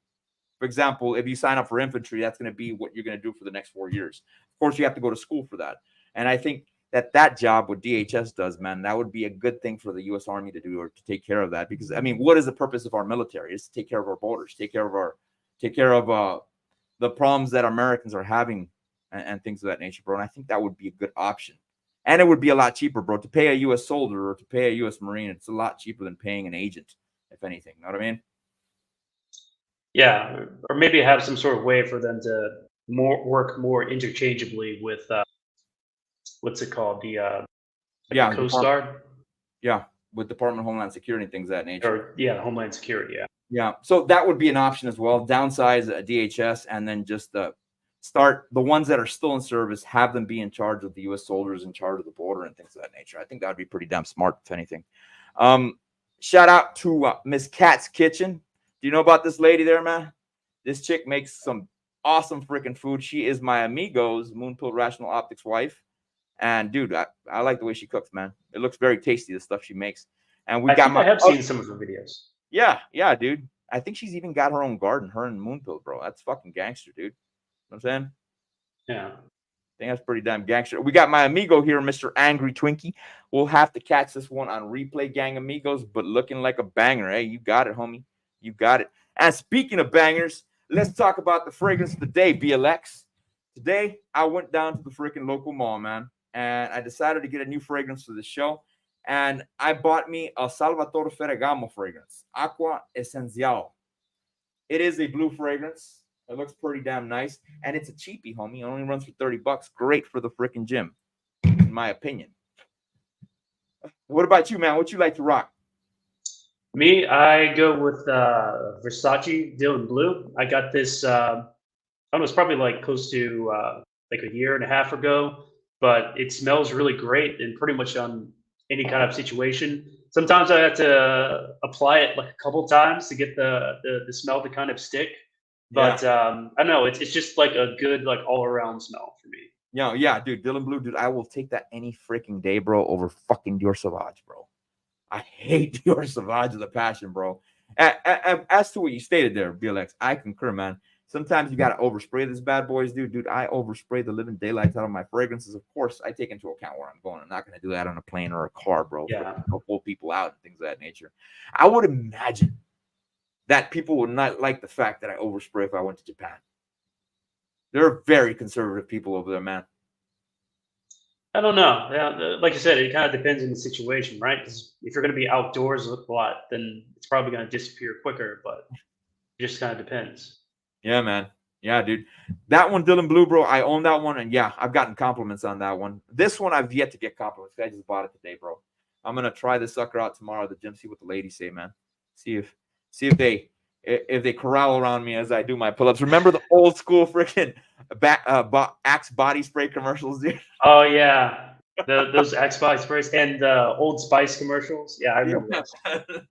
For example, if you sign up for infantry, that's going to be what you're going to do for the next 4 years. Of course, you have to go to school for that. And I think that job, what DHS does, man, that would be a good thing for the U.S. Army to do or to take care of that. Because, I mean, what is the purpose of our military? It's to take care of our borders, take care of the problems that Americans are having and things of that nature, bro. And I think that would be a good option. And it would be a lot cheaper, bro. To pay a U.S. soldier or to pay a U.S. Marine, it's a lot cheaper than paying an agent, if anything. You know what I mean? Yeah, or maybe have some sort of way for them to work more interchangeably with what's it called, the Coast Guard. Yeah, with Department of Homeland Security and things of that nature. Or Homeland Security. Yeah. Yeah, so that would be an option as well. Downsize a DHS and then just start the ones that are still in service, have them be in charge of the U.S. soldiers in charge of the border and things of that nature. I think that would be pretty damn smart, if anything. Shout out to Miss Cat's Kitchen. Do you know about this lady there, man? This chick makes some awesome freaking food. She is my amigo's Moonpill Rational Optics wife. And, dude, I like the way she cooks, man. It looks very tasty, the stuff she makes. And I have seen some of her videos. Yeah, dude. I think she's even got her own garden, her and Moonpill, bro. That's fucking gangster, dude. You know what I'm saying? Yeah. I think that's pretty damn gangster. We got my amigo here, Mr. Angry Twinkie. We'll have to catch this one on replay, gang amigos, but looking like a banger. Hey, you got it, homie. You got it. And speaking of bangers, let's talk about the fragrance of the day, BLX. Today, I went down to the freaking local mall, man, and I decided to get a new fragrance for the show. And I bought me a Salvatore Ferragamo fragrance, Aqua Essenziale. It is a blue fragrance. It looks pretty damn nice. And it's a cheapie, homie. It only runs for $30. Great for the freaking gym, in my opinion. What about you, man? What you like to rock? Me, I go with Versace Dylan Blue. I got this, I don't know, it's probably like close to like a year and a half ago, but it smells really great and pretty much on any kind of situation. Sometimes I have to apply it like a couple times to get the smell to kind of stick. But I don't know, it's just like a good like all around smell for me. Yeah, dude, Dylan Blue, dude, I will take that any freaking day, bro, over fucking Dior Sauvage, bro. I hate Dior Sauvage with a passion, bro. As to what you stated there, BLX, I concur, man. Sometimes you gotta overspray this bad boys, dude. I overspray the living daylights out of my fragrances. Of course, I take into account where I'm going. I'm not gonna do that on a plane or a car, bro. Yeah, to pull people out and things of that nature. I would imagine that people would not like the fact that I overspray if I went to Japan. They're very conservative people over there, man. I don't know. Yeah, like I said, it kind of depends on the situation, right? Because if you're going to be outdoors a lot, then it's probably going to disappear quicker. But it just kind of depends. Yeah, man. Yeah, dude. That one, Dylan Blue, bro. I own that one, and yeah, I've gotten compliments on that one. This one, I've yet to get compliments. I just bought it today, bro. I'm gonna try this sucker out tomorrow at the gym. See what the ladies say, man. See if they corral around me as I do my pull-ups. Remember the old school freaking Axe body spray commercials, dude? Oh yeah, those Axe body sprays and Old Spice commercials. Yeah, I remember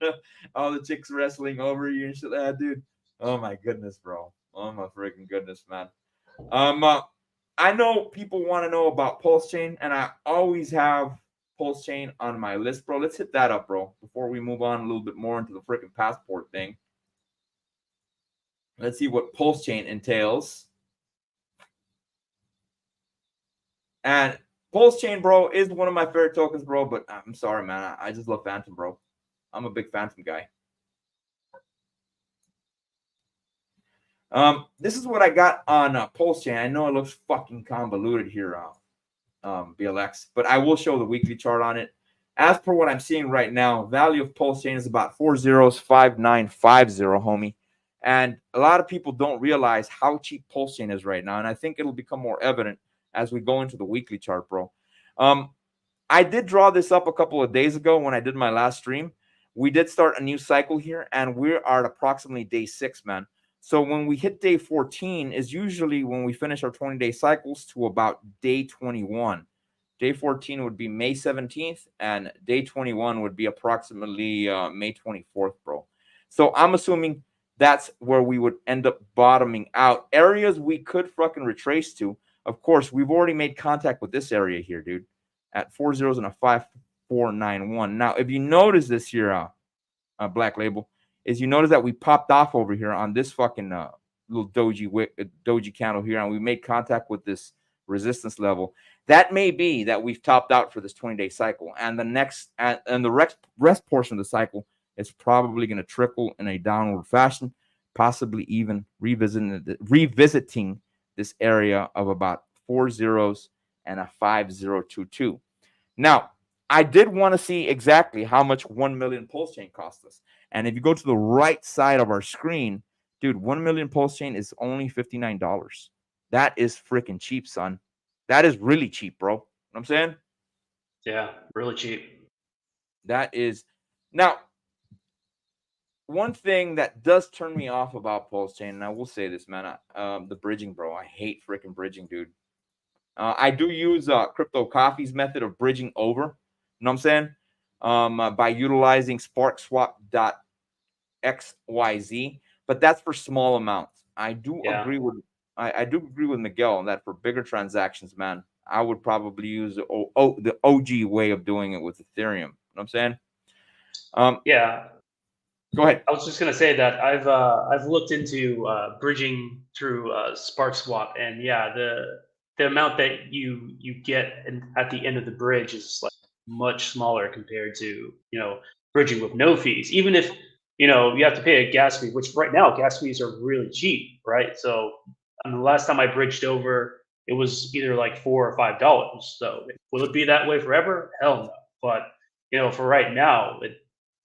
those. All the chicks wrestling over you and shit like that, dude. Oh my goodness, bro. Oh my freaking goodness, man. I know people want to know about Pulse Chain, and I always have Pulse Chain on my list, bro. Let's hit that up, bro, before we move on a little bit more into the freaking passport thing. Let's see what Pulse Chain entails. And Pulse Chain, bro, is one of my favorite tokens, bro, but I'm sorry, man. I just love Phantom, bro. I'm a big Phantom guy. This is what I got on Pulse Chain. I know it looks fucking convoluted here, BLX, but I will show the weekly chart on it. as per what I'm seeing right now, value of pulse chain is about 405950, homie. And a lot of people don't realize how cheap pulse chain is right now. And I think it'll become more evident as we go into the weekly chart, bro. I did draw this up a couple of days ago when I did my last stream. We did start a new cycle here, and we are at approximately day 6, man. So when we hit day 14 is usually when we finish our 20-day cycles to about day 21. Day 14 would be May 17th, and day 21 would be approximately May 24th, bro. So I'm assuming that's where we would end up bottoming out. Areas we could fucking retrace to. Of course, we've already made contact with this area here, dude, at 4 zeros and a 5491. Now, if you notice this here, Black Label, is you notice that we popped off over here on this fucking little doji candle here, and we made contact with this resistance level. That may be that we've topped out for this 20-day cycle, and the next and the rest portion of the cycle is probably going to trickle in a downward fashion, possibly even revisiting this area of about 4 zeros and a 5022. Now, I did want to see exactly how much 1 million pulse chain cost us. And if you go to the right side of our screen, dude, 1 million pulse chain is only $59. That is freaking cheap, son. That is really cheap, bro. You know what I'm saying? Yeah, really cheap. That is. Now, one thing that does turn me off about pulse chain, and I will say this, man, the bridging, bro. I hate freaking bridging, dude. I do use Crypto Coffee's method of bridging over. You know what I'm saying? By utilizing SparkSwap.xyz, but that's for small amounts. I do agree with Miguel that for bigger transactions, man, I would probably use the OG way of doing it with Ethereum. You know what I'm saying? Yeah. Go ahead. I was just gonna say that I've looked into bridging through SparkSwap, and yeah, the amount that you get at the end of the bridge is like much smaller compared to bridging with no fees. Even if you have to pay a gas fee, which right now gas fees are really cheap, right? So the last time I bridged over, it was either like $4 or $5. So will it be that way forever? Hell no. But for right now,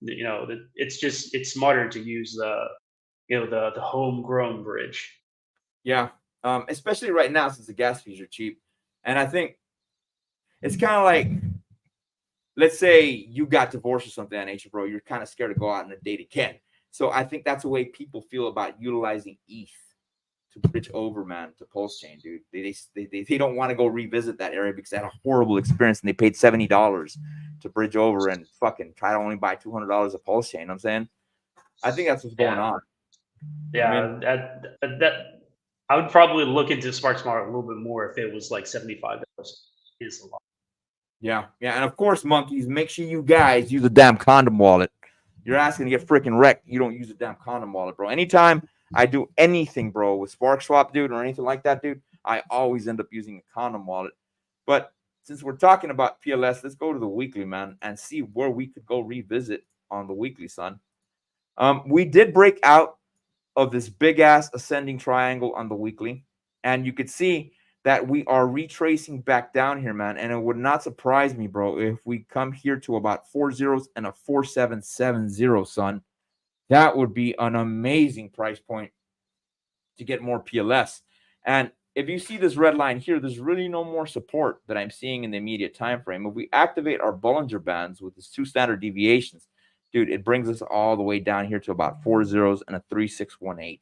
it's smarter to use the homegrown bridge. Yeah. Especially right now since the gas fees are cheap. And I think it's kind of like, let's say you got divorced or something of that nature, bro. You're kind of scared to go out on a date again. So I think that's the way people feel about utilizing ETH to bridge over, man, to Pulse Chain, dude. They don't want to go revisit that area because they had a horrible experience and they paid $70 to bridge over and fucking try to only buy $200 of Pulse Chain. You know what I'm saying? I think that's what's going on. Yeah, I mean, that I would probably look into SparkSmart a little bit more if it was like $75. Is a lot. Yeah, and of course, monkeys, make sure you guys use a damn condom wallet. You're asking to get freaking wrecked. You don't use a damn condom wallet, bro. Anytime I do anything, bro, with SparkSwap, dude, or anything like that, dude, I always end up using a condom wallet. But since we're talking about PLS, let's go to the weekly, man, and see where we could go revisit on the weekly, son. We did break out of this big ass ascending triangle on the weekly, and you could see that we are retracing back down here, man. And it would not surprise me, bro, if we come here to about 4 zeros and a 4770, son. That would be an amazing price point to get more PLS. And if you see this red line here, there's really no more support that I'm seeing in the immediate time frame. If we activate our Bollinger Bands with its 2 standard deviations, dude, it brings us all the way down here to about 4 zeros and a 3618,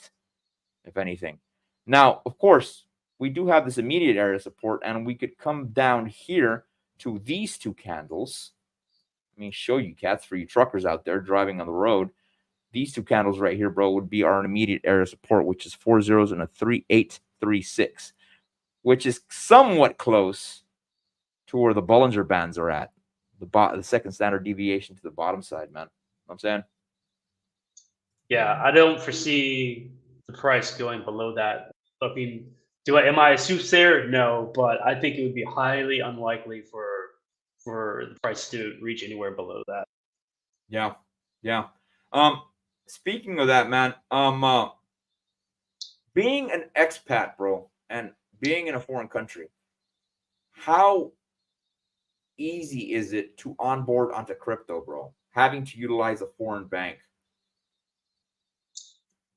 if anything. Now, of course, we do have this immediate area of support, and we could come down here to these 2 candles. Let me show you, cats, for you truckers out there driving on the road. These 2 candles right here, bro, would be our immediate area of support, which is 4 zeros and a 3836, which is somewhat close to where the Bollinger Bands are at. The second standard deviation to the bottom side, man. You know what I'm saying? Yeah, I don't foresee the price going below that. I mean, am I a soothsayer? No, but I think it would be highly unlikely for the price to reach anywhere below that. Yeah. Speaking of that, man, being an expat, bro, and being in a foreign country, how easy is it to onboard onto crypto, bro? Having to utilize a foreign bank,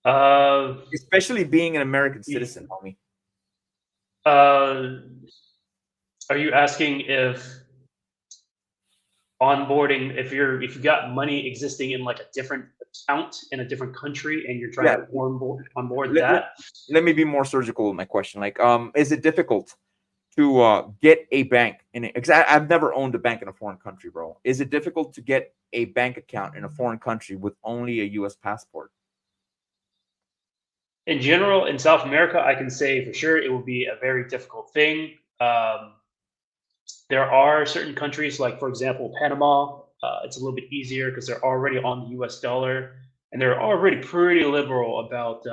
especially being an American citizen, homie. Are you asking if onboarding, if you got money existing in like a different account in a different country and you're trying to onboard that? Let me be more surgical with my question. Like, is it difficult to get a bank in it? Because I've never owned a bank in a foreign country, bro. Is it difficult to get a bank account in a foreign country with only a U.S. passport? In general, in South America, I can say for sure it will be a very difficult thing. There are certain countries, like for example, Panama. It's a little bit easier because they're already on the U.S. dollar and they're already pretty liberal about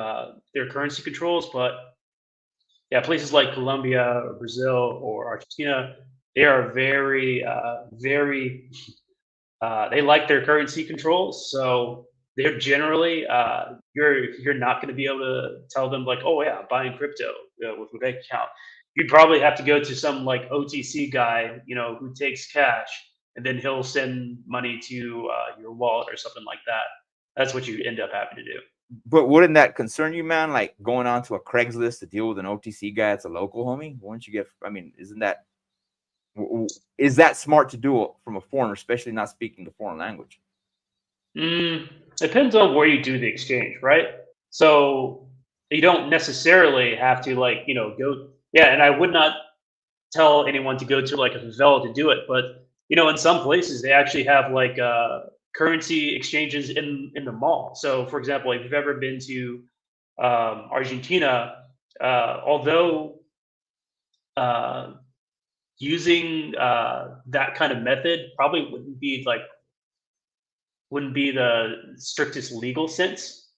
their currency controls. But yeah, places like Colombia or Brazil or Argentina, they are very, they like their currency controls. So they're generally, you're not going to be able to tell them like, oh yeah, buying crypto with a bank account. You'd probably have to go to some like OTC guy, who takes cash, and then he'll send money to your wallet or something like that. That's what you end up having to do. But wouldn't that concern you, man? Like going on to a Craigslist to deal with an OTC guy that's a local homie? Wouldn't you get? I mean, is that smart to do from a foreigner, especially not speaking the foreign language? Depends on where you do the exchange, right? So you don't necessarily have to go. Yeah, and I would not tell anyone to go to like a favela to do it, but in some places they actually have like currency exchanges in the mall. So for example, if you've ever been to Argentina, although using that kind of method probably wouldn't be the strictest legal sense.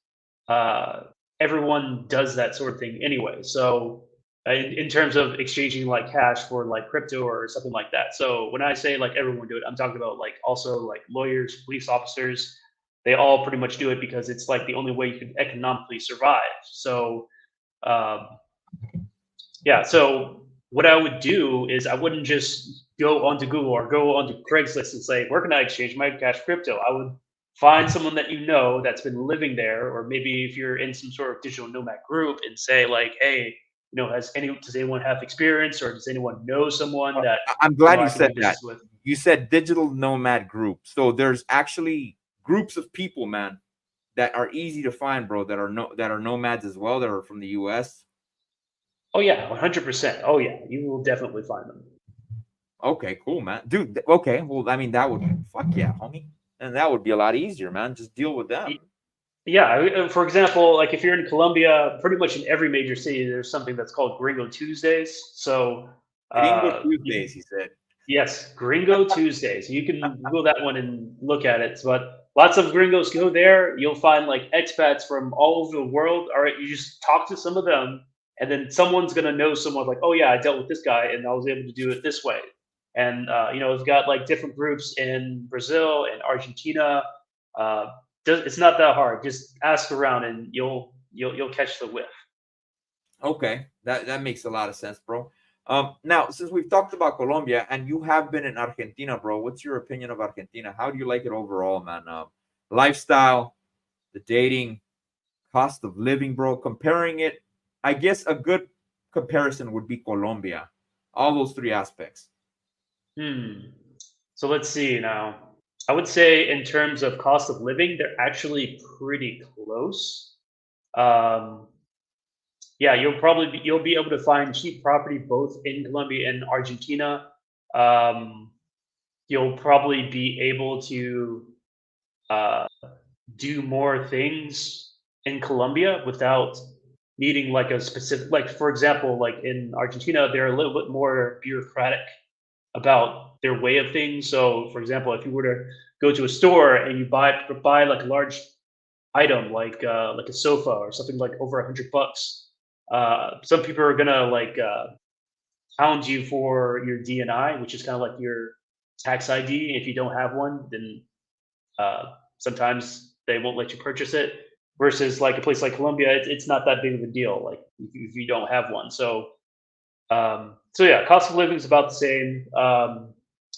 Everyone does that sort of thing anyway. So in terms of exchanging like cash for like crypto or something like that. So when I say like everyone do it, I'm talking about like also like lawyers, police officers. They all pretty much do it because it's like the only way you can economically survive. So yeah. So what I would do is I wouldn't just go onto Google or go onto Craigslist and say, where can I exchange my cash crypto? I would find someone that that's been living there, or maybe if you're in some sort of digital nomad group and say like, hey, does anyone have experience, or does anyone know someone that I'm glad you said that. You said digital nomad group. So there's actually groups of people, man, that are easy to find, bro, that are nomads as well, that are from the US. Oh yeah, 100%. Oh yeah, you will definitely find them. Okay, cool, man. Dude, okay. Well, I mean, that would fuck yeah, homie. And that would be a lot easier, man. Just deal with them. Yeah, for example, like if you're in Colombia, pretty much in every major city, there's something that's called Gringo Tuesdays. So Gringo Tuesdays, he said. Yes, Gringo Tuesdays. You can Google that one and look at it. But lots of gringos go there. You'll find like expats from all over the world. All right, you just talk to some of them, and then someone's gonna know someone like, oh yeah, I dealt with this guy, and I was able to do it this way. And we've got like different groups in Brazil and Argentina. It's not that hard. Just ask around, and you'll catch the whiff. Okay, that makes a lot of sense, bro. Now, since we've talked about Colombia and you have been in Argentina, bro, what's your opinion of Argentina? How do you like it overall, man? Lifestyle, the dating, cost of living, bro. Comparing it, I guess a good comparison would be Colombia. All those three aspects. So let's see now. I would say in terms of cost of living, they're actually pretty close. Yeah, you'll be able to find cheap property both in Colombia and Argentina. You'll probably be able to do more things in Colombia without needing like a specific, like for example, like in Argentina, they're a little bit more bureaucratic about their way of things. So for example, if you were to go to a store and you buy like a large item like a sofa or something like over $100, some people are gonna like hound you for your DNI, which is kind of like your tax ID. If you don't have one, then sometimes they won't let you purchase it. Versus like a place like Colombia, it's not that big of a deal. Like if you don't have one, so yeah, cost of living is about the same.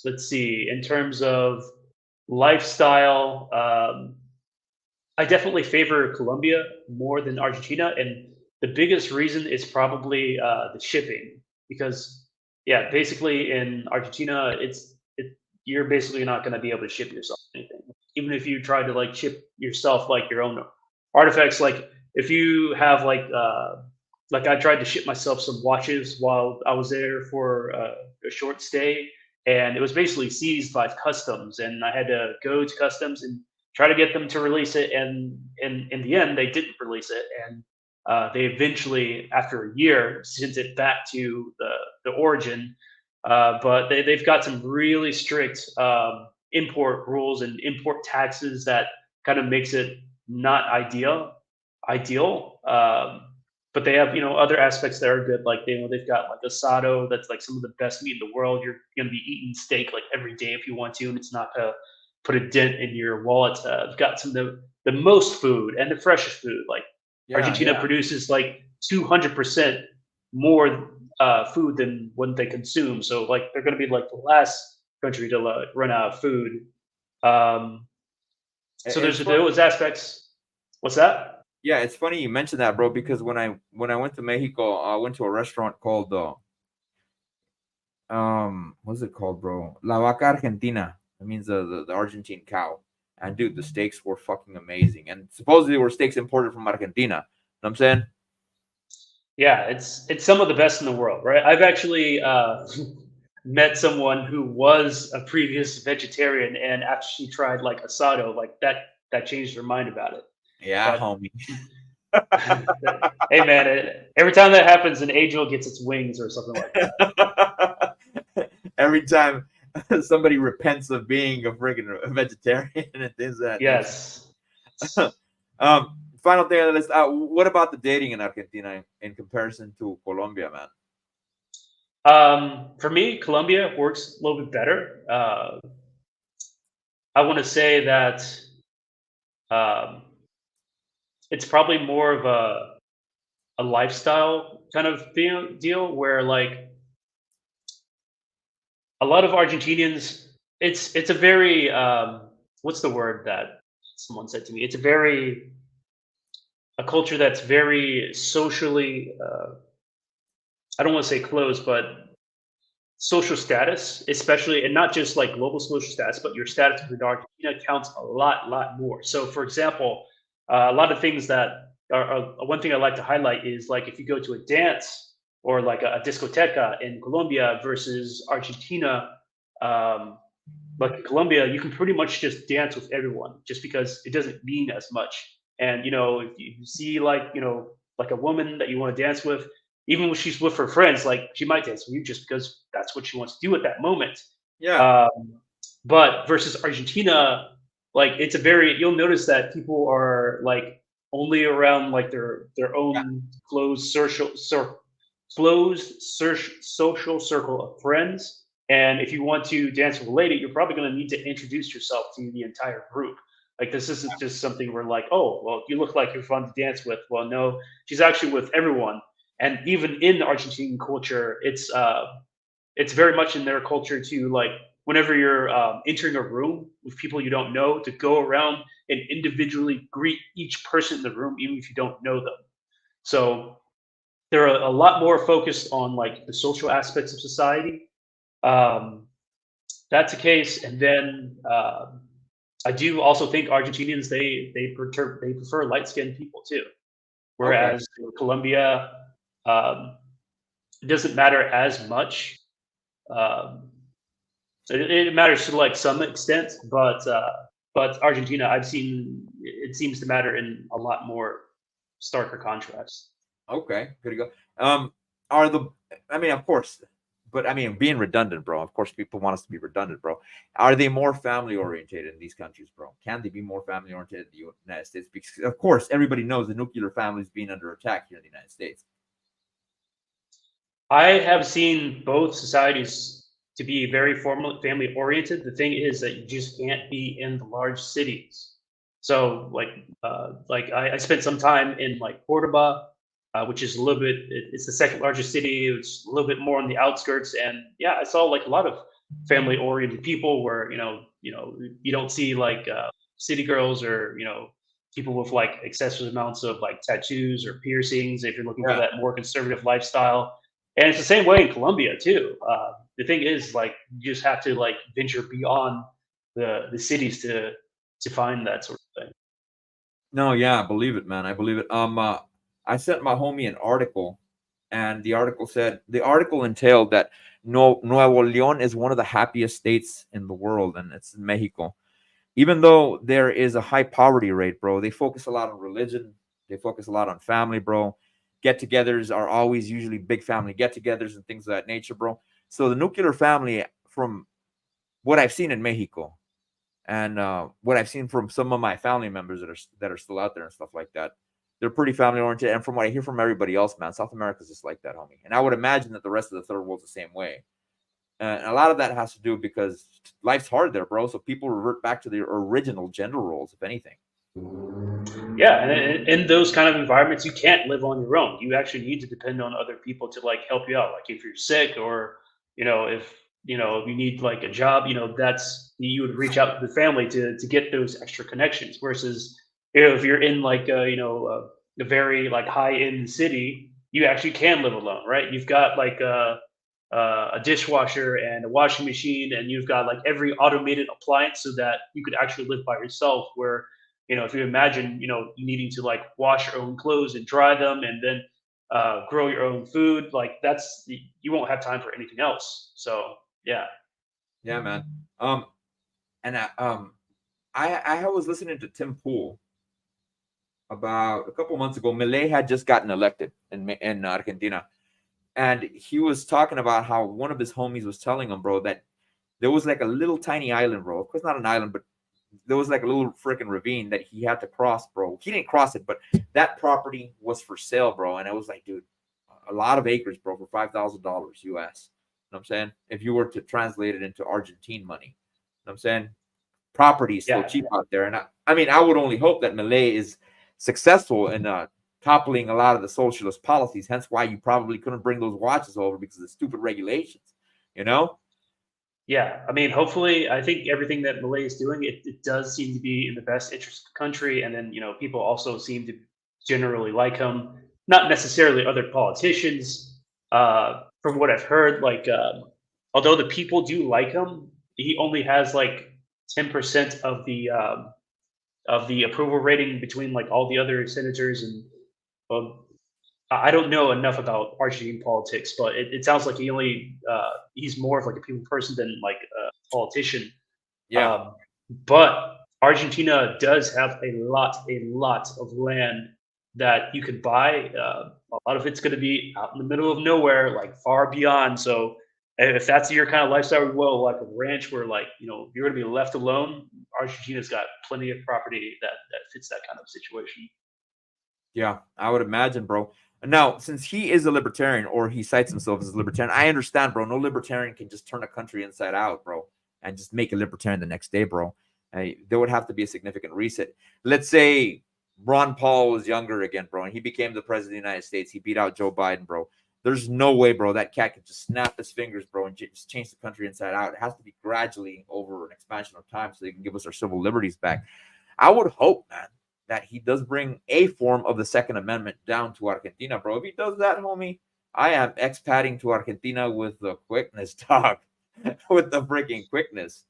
let's see. In terms of lifestyle, I definitely favor Colombia more than Argentina, and the biggest reason is probably the shipping. Because yeah, basically in Argentina, you're basically not going to be able to ship yourself anything, even if you try to like ship yourself like your own artifacts. Like if you have like I tried to ship myself some watches while I was there for a short stay, and it was basically seized by customs, and I had to go to customs and try to get them to release it, and in the end, they didn't release it, and they eventually, after a year, sent it back to the origin. But they've got some really strict import rules and import taxes that kind of makes it not ideal. But they have other aspects that are good. Like they've got like asado, that's like some of the best meat in the world. You're gonna be eating steak like every day if you want to, and it's not gonna put a dent in your wallet. They've got some of the most food and the freshest food. Like Argentina produces like 200% more food than what they consume. So like they're gonna be like the last country to run out of food. So there's those aspects. What's that? Yeah, it's funny you mentioned that, bro, because when I went to Mexico, I went to a restaurant called what's it called, bro? La Vaca Argentina. That means the Argentine cow. And dude, the steaks were fucking amazing. And supposedly were steaks imported from Argentina. Know what I'm saying? Yeah, it's some of the best in the world, right? I've actually met someone who was a previous vegetarian, and after she tried like asado, like that changed her mind about it. Yeah, But homie. hey, man, every time that happens, an angel gets its wings or something like that. Every time somebody repents of being a friggin' vegetarian and things like that. Yes. Final thing on the list. What about the dating in Argentina in comparison to Colombia, man? For me, Colombia works a little bit better. I want to say that um, it's probably more of a lifestyle kind of deal where like a lot of Argentinians, it's a very what's the word that someone said to me? It's a culture that's very socially I don't want to say closed, but social status, especially, and not just like global social status, but your status within Argentina counts a lot more. So, for example, a lot of things that are one thing I like to highlight is like if you go to a dance or like a discoteca in Colombia versus Argentina, like in Colombia, you can pretty much just dance with everyone just because it doesn't mean as much. And if you see like a woman that you want to dance with, even when she's with her friends, like she might dance with you just because that's what she wants to do at that moment. Yeah. But versus Argentina, like you'll notice that people are like only around like their own closed social circle of friends. And if you want to dance with a lady, you're probably going to need to introduce yourself to the entire group. Like this isn't just something where like, oh, well, you look like you're fun to dance with. Well, no, she's actually with everyone. And even in the Argentine culture, it's very much in their culture to like whenever you're entering a room with people you don't know, to go around and individually greet each person in the room, even if you don't know them. So they're a lot more focused on like the social aspects of society. That's the case, and then I do also think Argentinians they prefer light skinned people too, whereas in Colombia it doesn't matter as much. Um, it matters to like some extent, but Argentina, I've seen it seems to matter in a lot more starker contrasts. Okay, good to go. I mean, of course, but I mean, being redundant, bro. Of course, people want us to be redundant, bro. Are they more family oriented in these countries, bro? Can they be more family oriented in the United States? Because, of course, everybody knows the nuclear family is being under attack here in the United States. I have seen both societies to be very family oriented. The thing is that you just can't be in the large cities. So like I spent some time in like Cordoba, which is a little bit, it's the second largest city. It's a little bit more on the outskirts. And yeah, I saw like a lot of family-oriented people where you don't see like city girls or people with like excessive amounts of like tattoos or piercings if you're looking for Yeah. that more conservative lifestyle. And it's the same way in Colombia too. The thing is, like, you just have to like venture beyond the cities to find that sort of thing. No, yeah, I believe it, man. I believe it. I sent my homie an article, and the article entailed that Nuevo León is one of the happiest states in the world, and it's in Mexico. Even though there is a high poverty rate, bro, they focus a lot on religion. They focus a lot on family, bro. Get-togethers are always usually big family get-togethers and things of that nature, bro. So the nuclear family, from what I've seen in Mexico, and what I've seen from some of my family members that are still out there and stuff like that, they're pretty family oriented. And from what I hear from everybody else, man, South America's just like that, homie. And I would imagine that the rest of the third world's the same way. And a lot of that has to do because life's hard there, bro. So people revert back to their original gender roles, if anything. Yeah, and in those kind of environments, you can't live on your own. You actually need to depend on other people to like help you out. Like if you're sick, or if if you need like a job, that's you would reach out to the family to get those extra connections. Versus if you're in like a very like high end city, you actually can live alone, right? You've got like a dishwasher and a washing machine, and you've got like every automated appliance so that you could actually live by yourself. Where if you imagine, you needing to like wash your own clothes and dry them, and then grow your own food, like you won't have time for anything else. So yeah. Yeah, man. And I was listening to Tim Pool about a couple months ago. Milei had just gotten elected in Argentina, and he was talking about how one of his homies was telling him, bro, that there was like a little tiny island, bro. Of course, not an island, but there was like a little freaking ravine that he had to cross, bro. He didn't cross it, but that property was for sale, bro. And I was like, dude, a lot of acres, bro, for $5,000 US. You know what I'm saying? If you were to translate it into Argentine money, you know what I'm saying? Property is still cheap out there. And I mean, I would only hope that Milei is successful in toppling a lot of the socialist policies, hence why you probably couldn't bring those watches over because of the stupid regulations, you know? Yeah, I mean, hopefully, I think everything that Malay is doing, it does seem to be in the best interest of the country. And then, people also seem to generally like him, not necessarily other politicians. From what I've heard, like, although the people do like him, he only has like 10% of the approval rating between like all the other senators. And well, I don't know enough about Argentine politics, but it sounds like he's more of like a people person than like a politician. Yeah. But Argentina does have a lot of land that you could buy. A lot of it's going to be out in the middle of nowhere, like far beyond. So if that's your kind of lifestyle, well, like a ranch where like you're going to be left alone, Argentina's got plenty of property that fits that kind of situation. Yeah, I would imagine, bro. Now, since he is a libertarian, or he cites himself as a libertarian, I understand, bro. No libertarian can just turn a country inside out, bro, and just make a libertarian the next day, bro. There would have to be a significant reset. Let's say Ron Paul was younger again, bro, and he became the president of the United States. He beat out Joe Biden, bro. There's no way, bro, that cat could just snap his fingers, bro, and just change the country inside out. It has to be gradually over an expansion of time so they can give us our civil liberties back. I would hope, man, that he does bring a form of the Second Amendment down to Argentina, bro. If he does that, homie, I am expatting to Argentina with the quickness, dog. With the freaking quickness,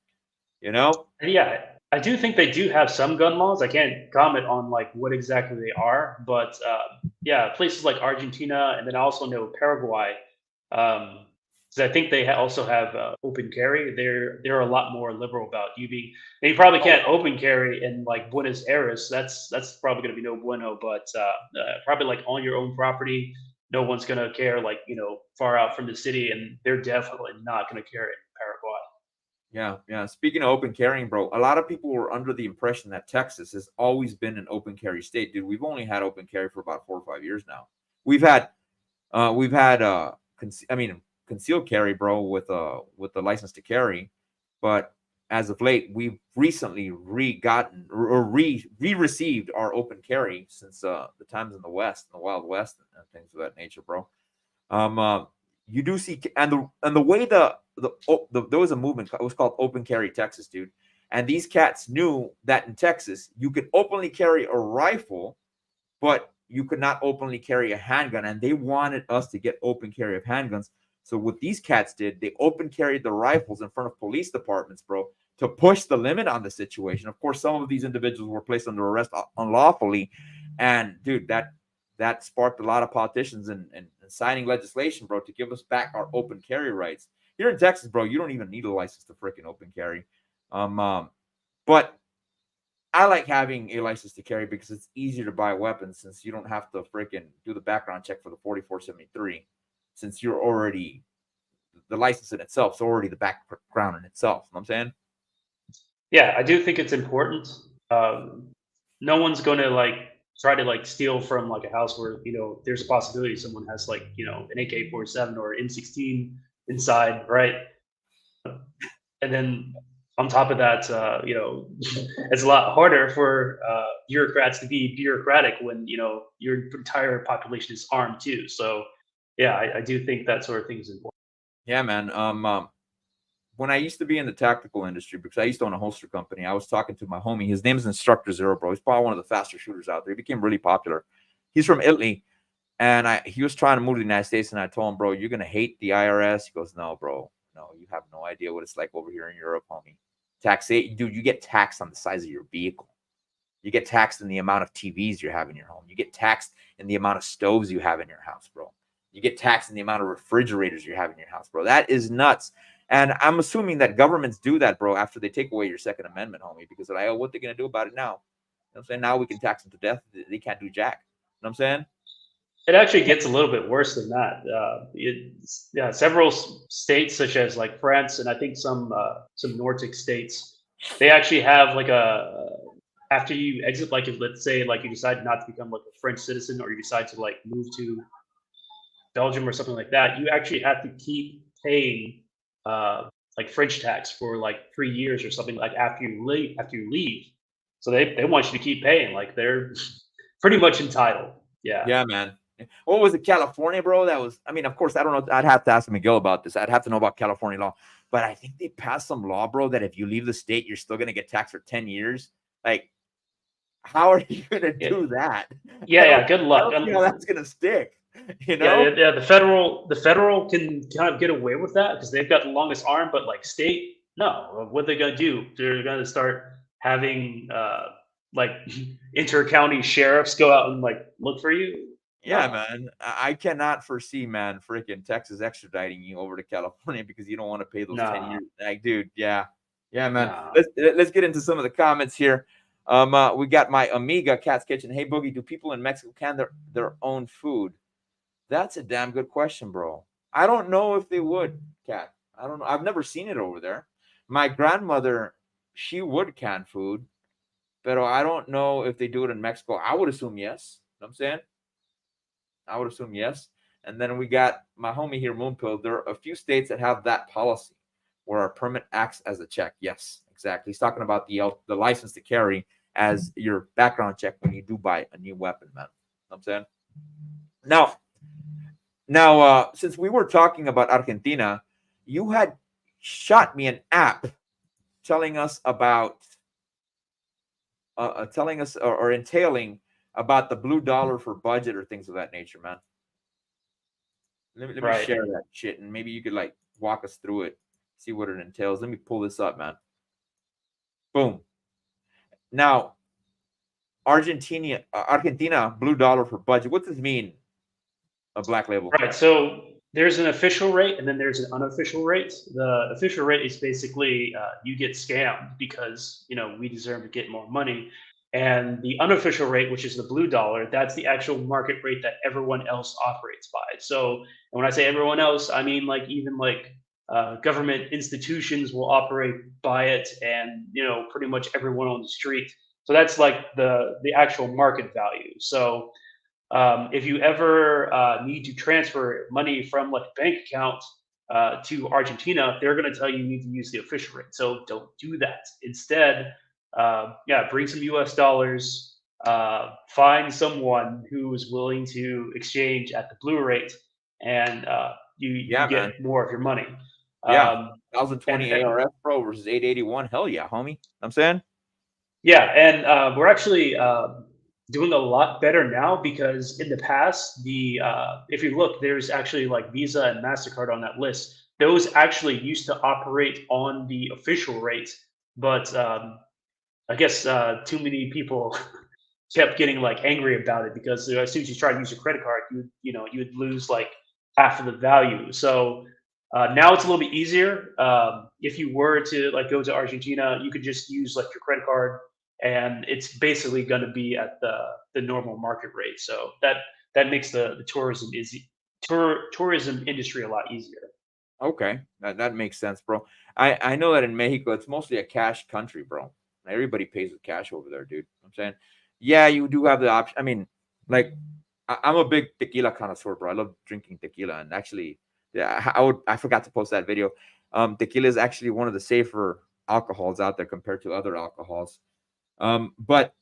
And yeah, I do think they do have some gun laws. I can't comment on like what exactly they are, but yeah, places like Argentina, and then I also know Paraguay. Because I think they also have open carry. They're a lot more liberal about you being. And you probably can't open carry in like Buenos Aires. That's probably going to be no bueno. But probably like on your own property, no one's going to care. Like far out from the city, and they're definitely not going to care in Paraguay. Yeah. Speaking of open carrying, bro, a lot of people were under the impression that Texas has always been an open carry state. Dude, we've only had open carry for about 4 or 5 years now. We've had concealed carry, bro, with the license to carry, but as of late, we've recently received our open carry since the times in the West, in the Wild West, and things of that nature, bro. you do see, and the way there was a movement, it was called Open Carry Texas, dude. And these cats knew that in Texas you could openly carry a rifle, but you could not openly carry a handgun, and they wanted us to get open carry of handguns. So what these cats did, they open carried the rifles in front of police departments, bro, to push the limit on the situation. Of course, some of these individuals were placed under arrest unlawfully, and dude, that sparked a lot of politicians and signing legislation, bro, to give us back our open carry rights. Here in Texas, bro, you don't even need a license to freaking open carry. But I like having a license to carry because it's easier to buy weapons since you don't have to freaking do the background check for the 4473, since you're already, the license in itself is already the background in itself. You know what I'm saying? Yeah, I do think it's important. No one's going to try to steal from a house where there's a possibility someone has an AK-47 or M16 inside, right? And then on top of that, it's a lot harder for bureaucrats to be bureaucratic when your entire population is armed too. So yeah, I do think that sort of thing is important. Yeah, man. When I used to be in the tactical industry, because I used to own a holster company, I was talking to my homie. His name is Instructor Zero, bro. He's probably one of the faster shooters out there. He became really popular. He's from Italy, and he was trying to move to the United States, and I told him, bro, you're gonna hate the IRS. He goes, no, bro, no, you have no idea what it's like over here in Europe, homie. Dude, you get taxed on the size of your vehicle. You get taxed in the amount of TVs you have in your home. You get taxed in the amount of stoves you have in your house, bro. You get taxed in the amount of refrigerators you have in your house, bro. That is nuts. And I'm assuming that governments do that, bro, after they take away your Second Amendment, homie, because they're like, oh, what they're going to do about it now? You know what I'm saying? Now we can tax them to death. They can't do jack. You know what I'm saying? It actually gets a little bit worse than that. Several states, such as France and I think some Nordic states, they actually have after you exit, if let's say you decide not to become a French citizen, or you decide to move to Belgium or something like that, you actually have to keep paying French tax for 3 years or something after you leave. So they want you to keep paying. They're pretty much entitled. Yeah. Yeah, man. What was it, California, bro? That was, I mean, of course, I don't know. I'd have to ask Miguel about this. I'd have to know about California law. But I think they passed some law, bro, that if you leave the state, you're still going to get taxed for 10 years. How are you going to do that? Yeah, good luck. I don't see how that's going to stick. You know? Yeah, the federal can kind of get away with that because they've got the longest arm, but state, no. What they're going to do, they're going to start having inter-county sheriffs go out and look for you. Yeah, man. I cannot foresee, man, freaking Texas extraditing you over to California because you don't want to pay those 10 years. Dude, yeah. Yeah, man. Nah. Let's get into some of the comments here. We got my Amiga Cat's Kitchen. Hey, Boogie, do people in Mexico can their own food? That's a damn good question, bro. I don't know if they would, Cat. I don't know. I've never seen it over there. My grandmother, she would can food, but I don't know if they do it in Mexico. I would assume yes. You know what I'm saying? I would assume yes. And then we got my homie here, Moonpill. There are a few states that have that policy where a permit acts as a check. Yes, exactly. He's talking about the license to carry as your background check when you do buy a new weapon, man. You know what I'm saying? Now, since we were talking about Argentina, you had shot me an app telling us about, or entailing about the blue dollar for budget or things of that nature, man. Let me share that shit, and maybe you could walk us through it, see what it entails. Let me pull this up, man. Boom. Now, Argentina blue dollar for budget. What does this mean? A Black Label. Right. So there's an official rate and then there's an unofficial rate. The official rate is basically you get scammed because we deserve to get more money. And the unofficial rate, which is the blue dollar, that's the actual market rate that everyone else operates by. So when I say everyone else, I mean even government institutions will operate by it, and pretty much everyone on the street. So that's the actual market value. So if you ever need to transfer money from a bank account to Argentina, they're going to tell you need to use the official rate. So don't do that. Instead, bring some US dollars, find someone who is willing to exchange at the blue rate, and you Yeah, get more of your money. Yeah. 1020 and- ARS Pro versus 881. Hell yeah, homie. I'm saying. Yeah, and we're actually doing a lot better now because in the past, if you look, there's actually like Visa and MasterCard on that list. Those actually used to operate on the official rate, but I guess too many people kept getting like angry about it because as soon as you try to use your credit card, you would lose like half of the value. So now it's a little bit easier. If you were to like go to Argentina, you could just use like your credit card, and it's basically going to be at the normal market rate. So that makes the tourism industry a lot easier. Okay, that makes sense, bro. I know that in Mexico, it's mostly a cash country, bro. Everybody pays with cash over there, dude. I'm saying, yeah, you do have the option. I mean, like, I'm a big tequila connoisseur, bro. I love drinking tequila, and actually, yeah, I forgot to post that video. Tequila is actually one of the safer alcohols out there compared to other alcohols. But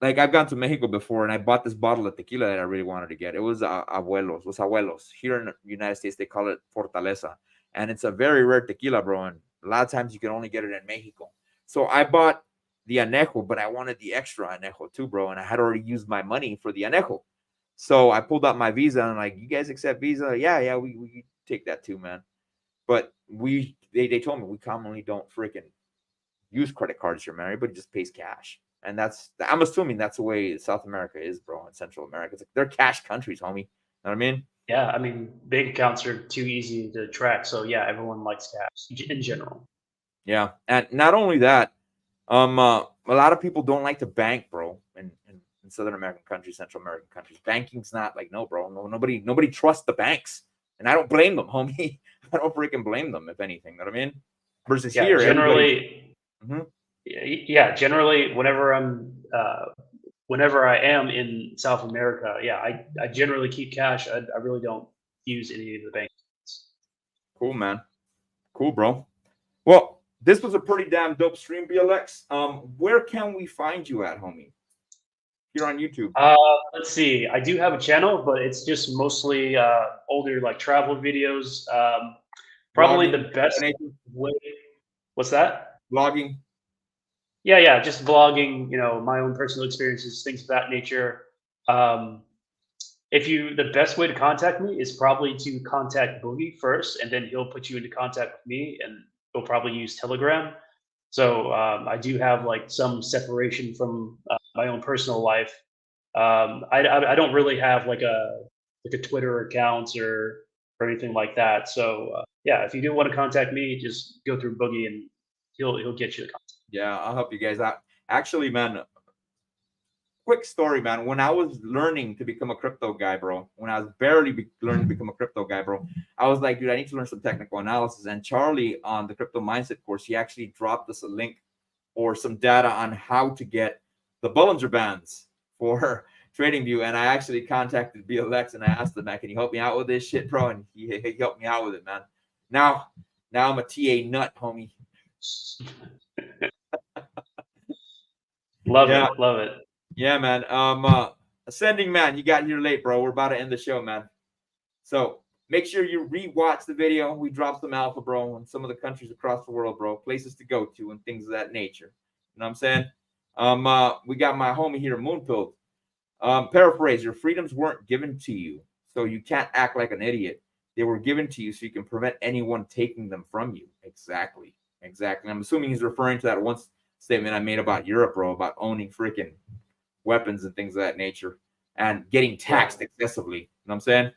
like I've gone to Mexico before, and I bought this bottle of tequila that I really wanted to get. It was Abuelos. Here in the United States, they call it Fortaleza, and it's a very rare tequila, bro. And a lot of times you can only get it in Mexico. So I bought the anejo, but I wanted the extra anejo too, bro. And I had already used my money for the anejo, so I pulled out my Visa and I'm like, "You guys accept Visa? Yeah, we take that too, man." But they told me we commonly don't freaking use credit cards here, man. Everybody just pays cash. And I'm assuming that's the way South America is, bro, and Central America. It's like they're cash countries, homie. You know what I mean? Yeah, I mean, bank accounts are too easy to track. So yeah, everyone likes cash in general. Yeah. And not only that, a lot of people don't like to bank, bro, in Southern American countries, Central American countries. Banking's not like, no, bro. No, nobody trusts the banks. And I don't blame them, homie. I don't freaking blame them, if anything. You know what I mean? Versus Yeah, here, generally. Mhm. Yeah, generally, whenever I am in South America, yeah, I generally keep cash. I really don't use any of the bank accounts. Cool, man. Cool, bro. Well, this was a pretty damn dope stream, BLX. Where can we find you at, homie? Here on YouTube. Let's see. I do have a channel, but it's just mostly older like travel videos. Probably Vlogging, the best way. What's that? Vlogging. Yeah, just vlogging. My own personal experiences, things of that nature. The best way to contact me is probably to contact Boogie first, and then he'll put you into contact with me, and he'll probably use Telegram. So I do have like some separation from my own personal life. I don't really have like a Twitter account or anything like that. So yeah, if you do want to contact me, just go through Boogie, and he'll get you the contact. Yeah, I'll help you guys out. Actually, man, quick story, man. When I was learning to become a crypto guy, bro, when I was barely learning to become a crypto guy, bro, I was like, dude, I need to learn some technical analysis. And Charlie on the crypto mindset course, he actually dropped us a link or some data on how to get the Bollinger Bands for TradingView. And I actually contacted BLX and I asked him, man, can you help me out with this shit, bro? And he helped me out with it, man. Now I'm a TA nut, homie. Love it. Yeah, man. Ascending man, you got here late, bro. We're about to end the show, man. So make sure you rewatch the video. We dropped some alpha, bro, on some of the countries across the world, bro. Places to go to and things of that nature. You know what I'm saying? We got my homie here, Moonpilled. Paraphrase: your freedoms weren't given to you, so you can't act like an idiot. They were given to you so you can prevent anyone taking them from you. Exactly. I'm assuming he's referring to that one statement I made about Europe, bro, about owning freaking weapons and things of that nature and getting taxed excessively. You know what I'm saying?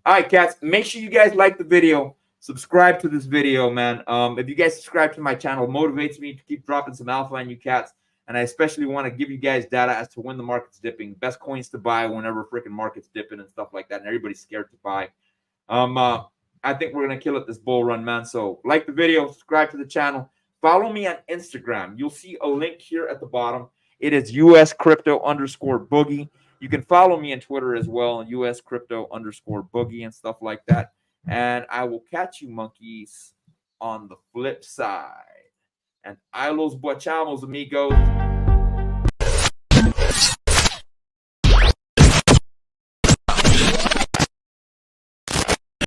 All right, cats, make sure you guys like the video. Subscribe to this video, man. If you guys subscribe to my channel, it motivates me to keep dropping some alpha on you cats. And I especially want to give you guys data as to when the market's dipping, best coins to buy whenever freaking market's dipping and stuff like that. And everybody's scared to buy. I think we're going to kill it this bull run, man. So like the video, subscribe to the channel. Follow me on Instagram. You'll see a link here at the bottom. It is US_Crypto_Boogie. You can follow me on Twitter as well, US_Crypto_Boogie and stuff like that. And I will catch you monkeys on the flip side. And I los guachamos, amigos.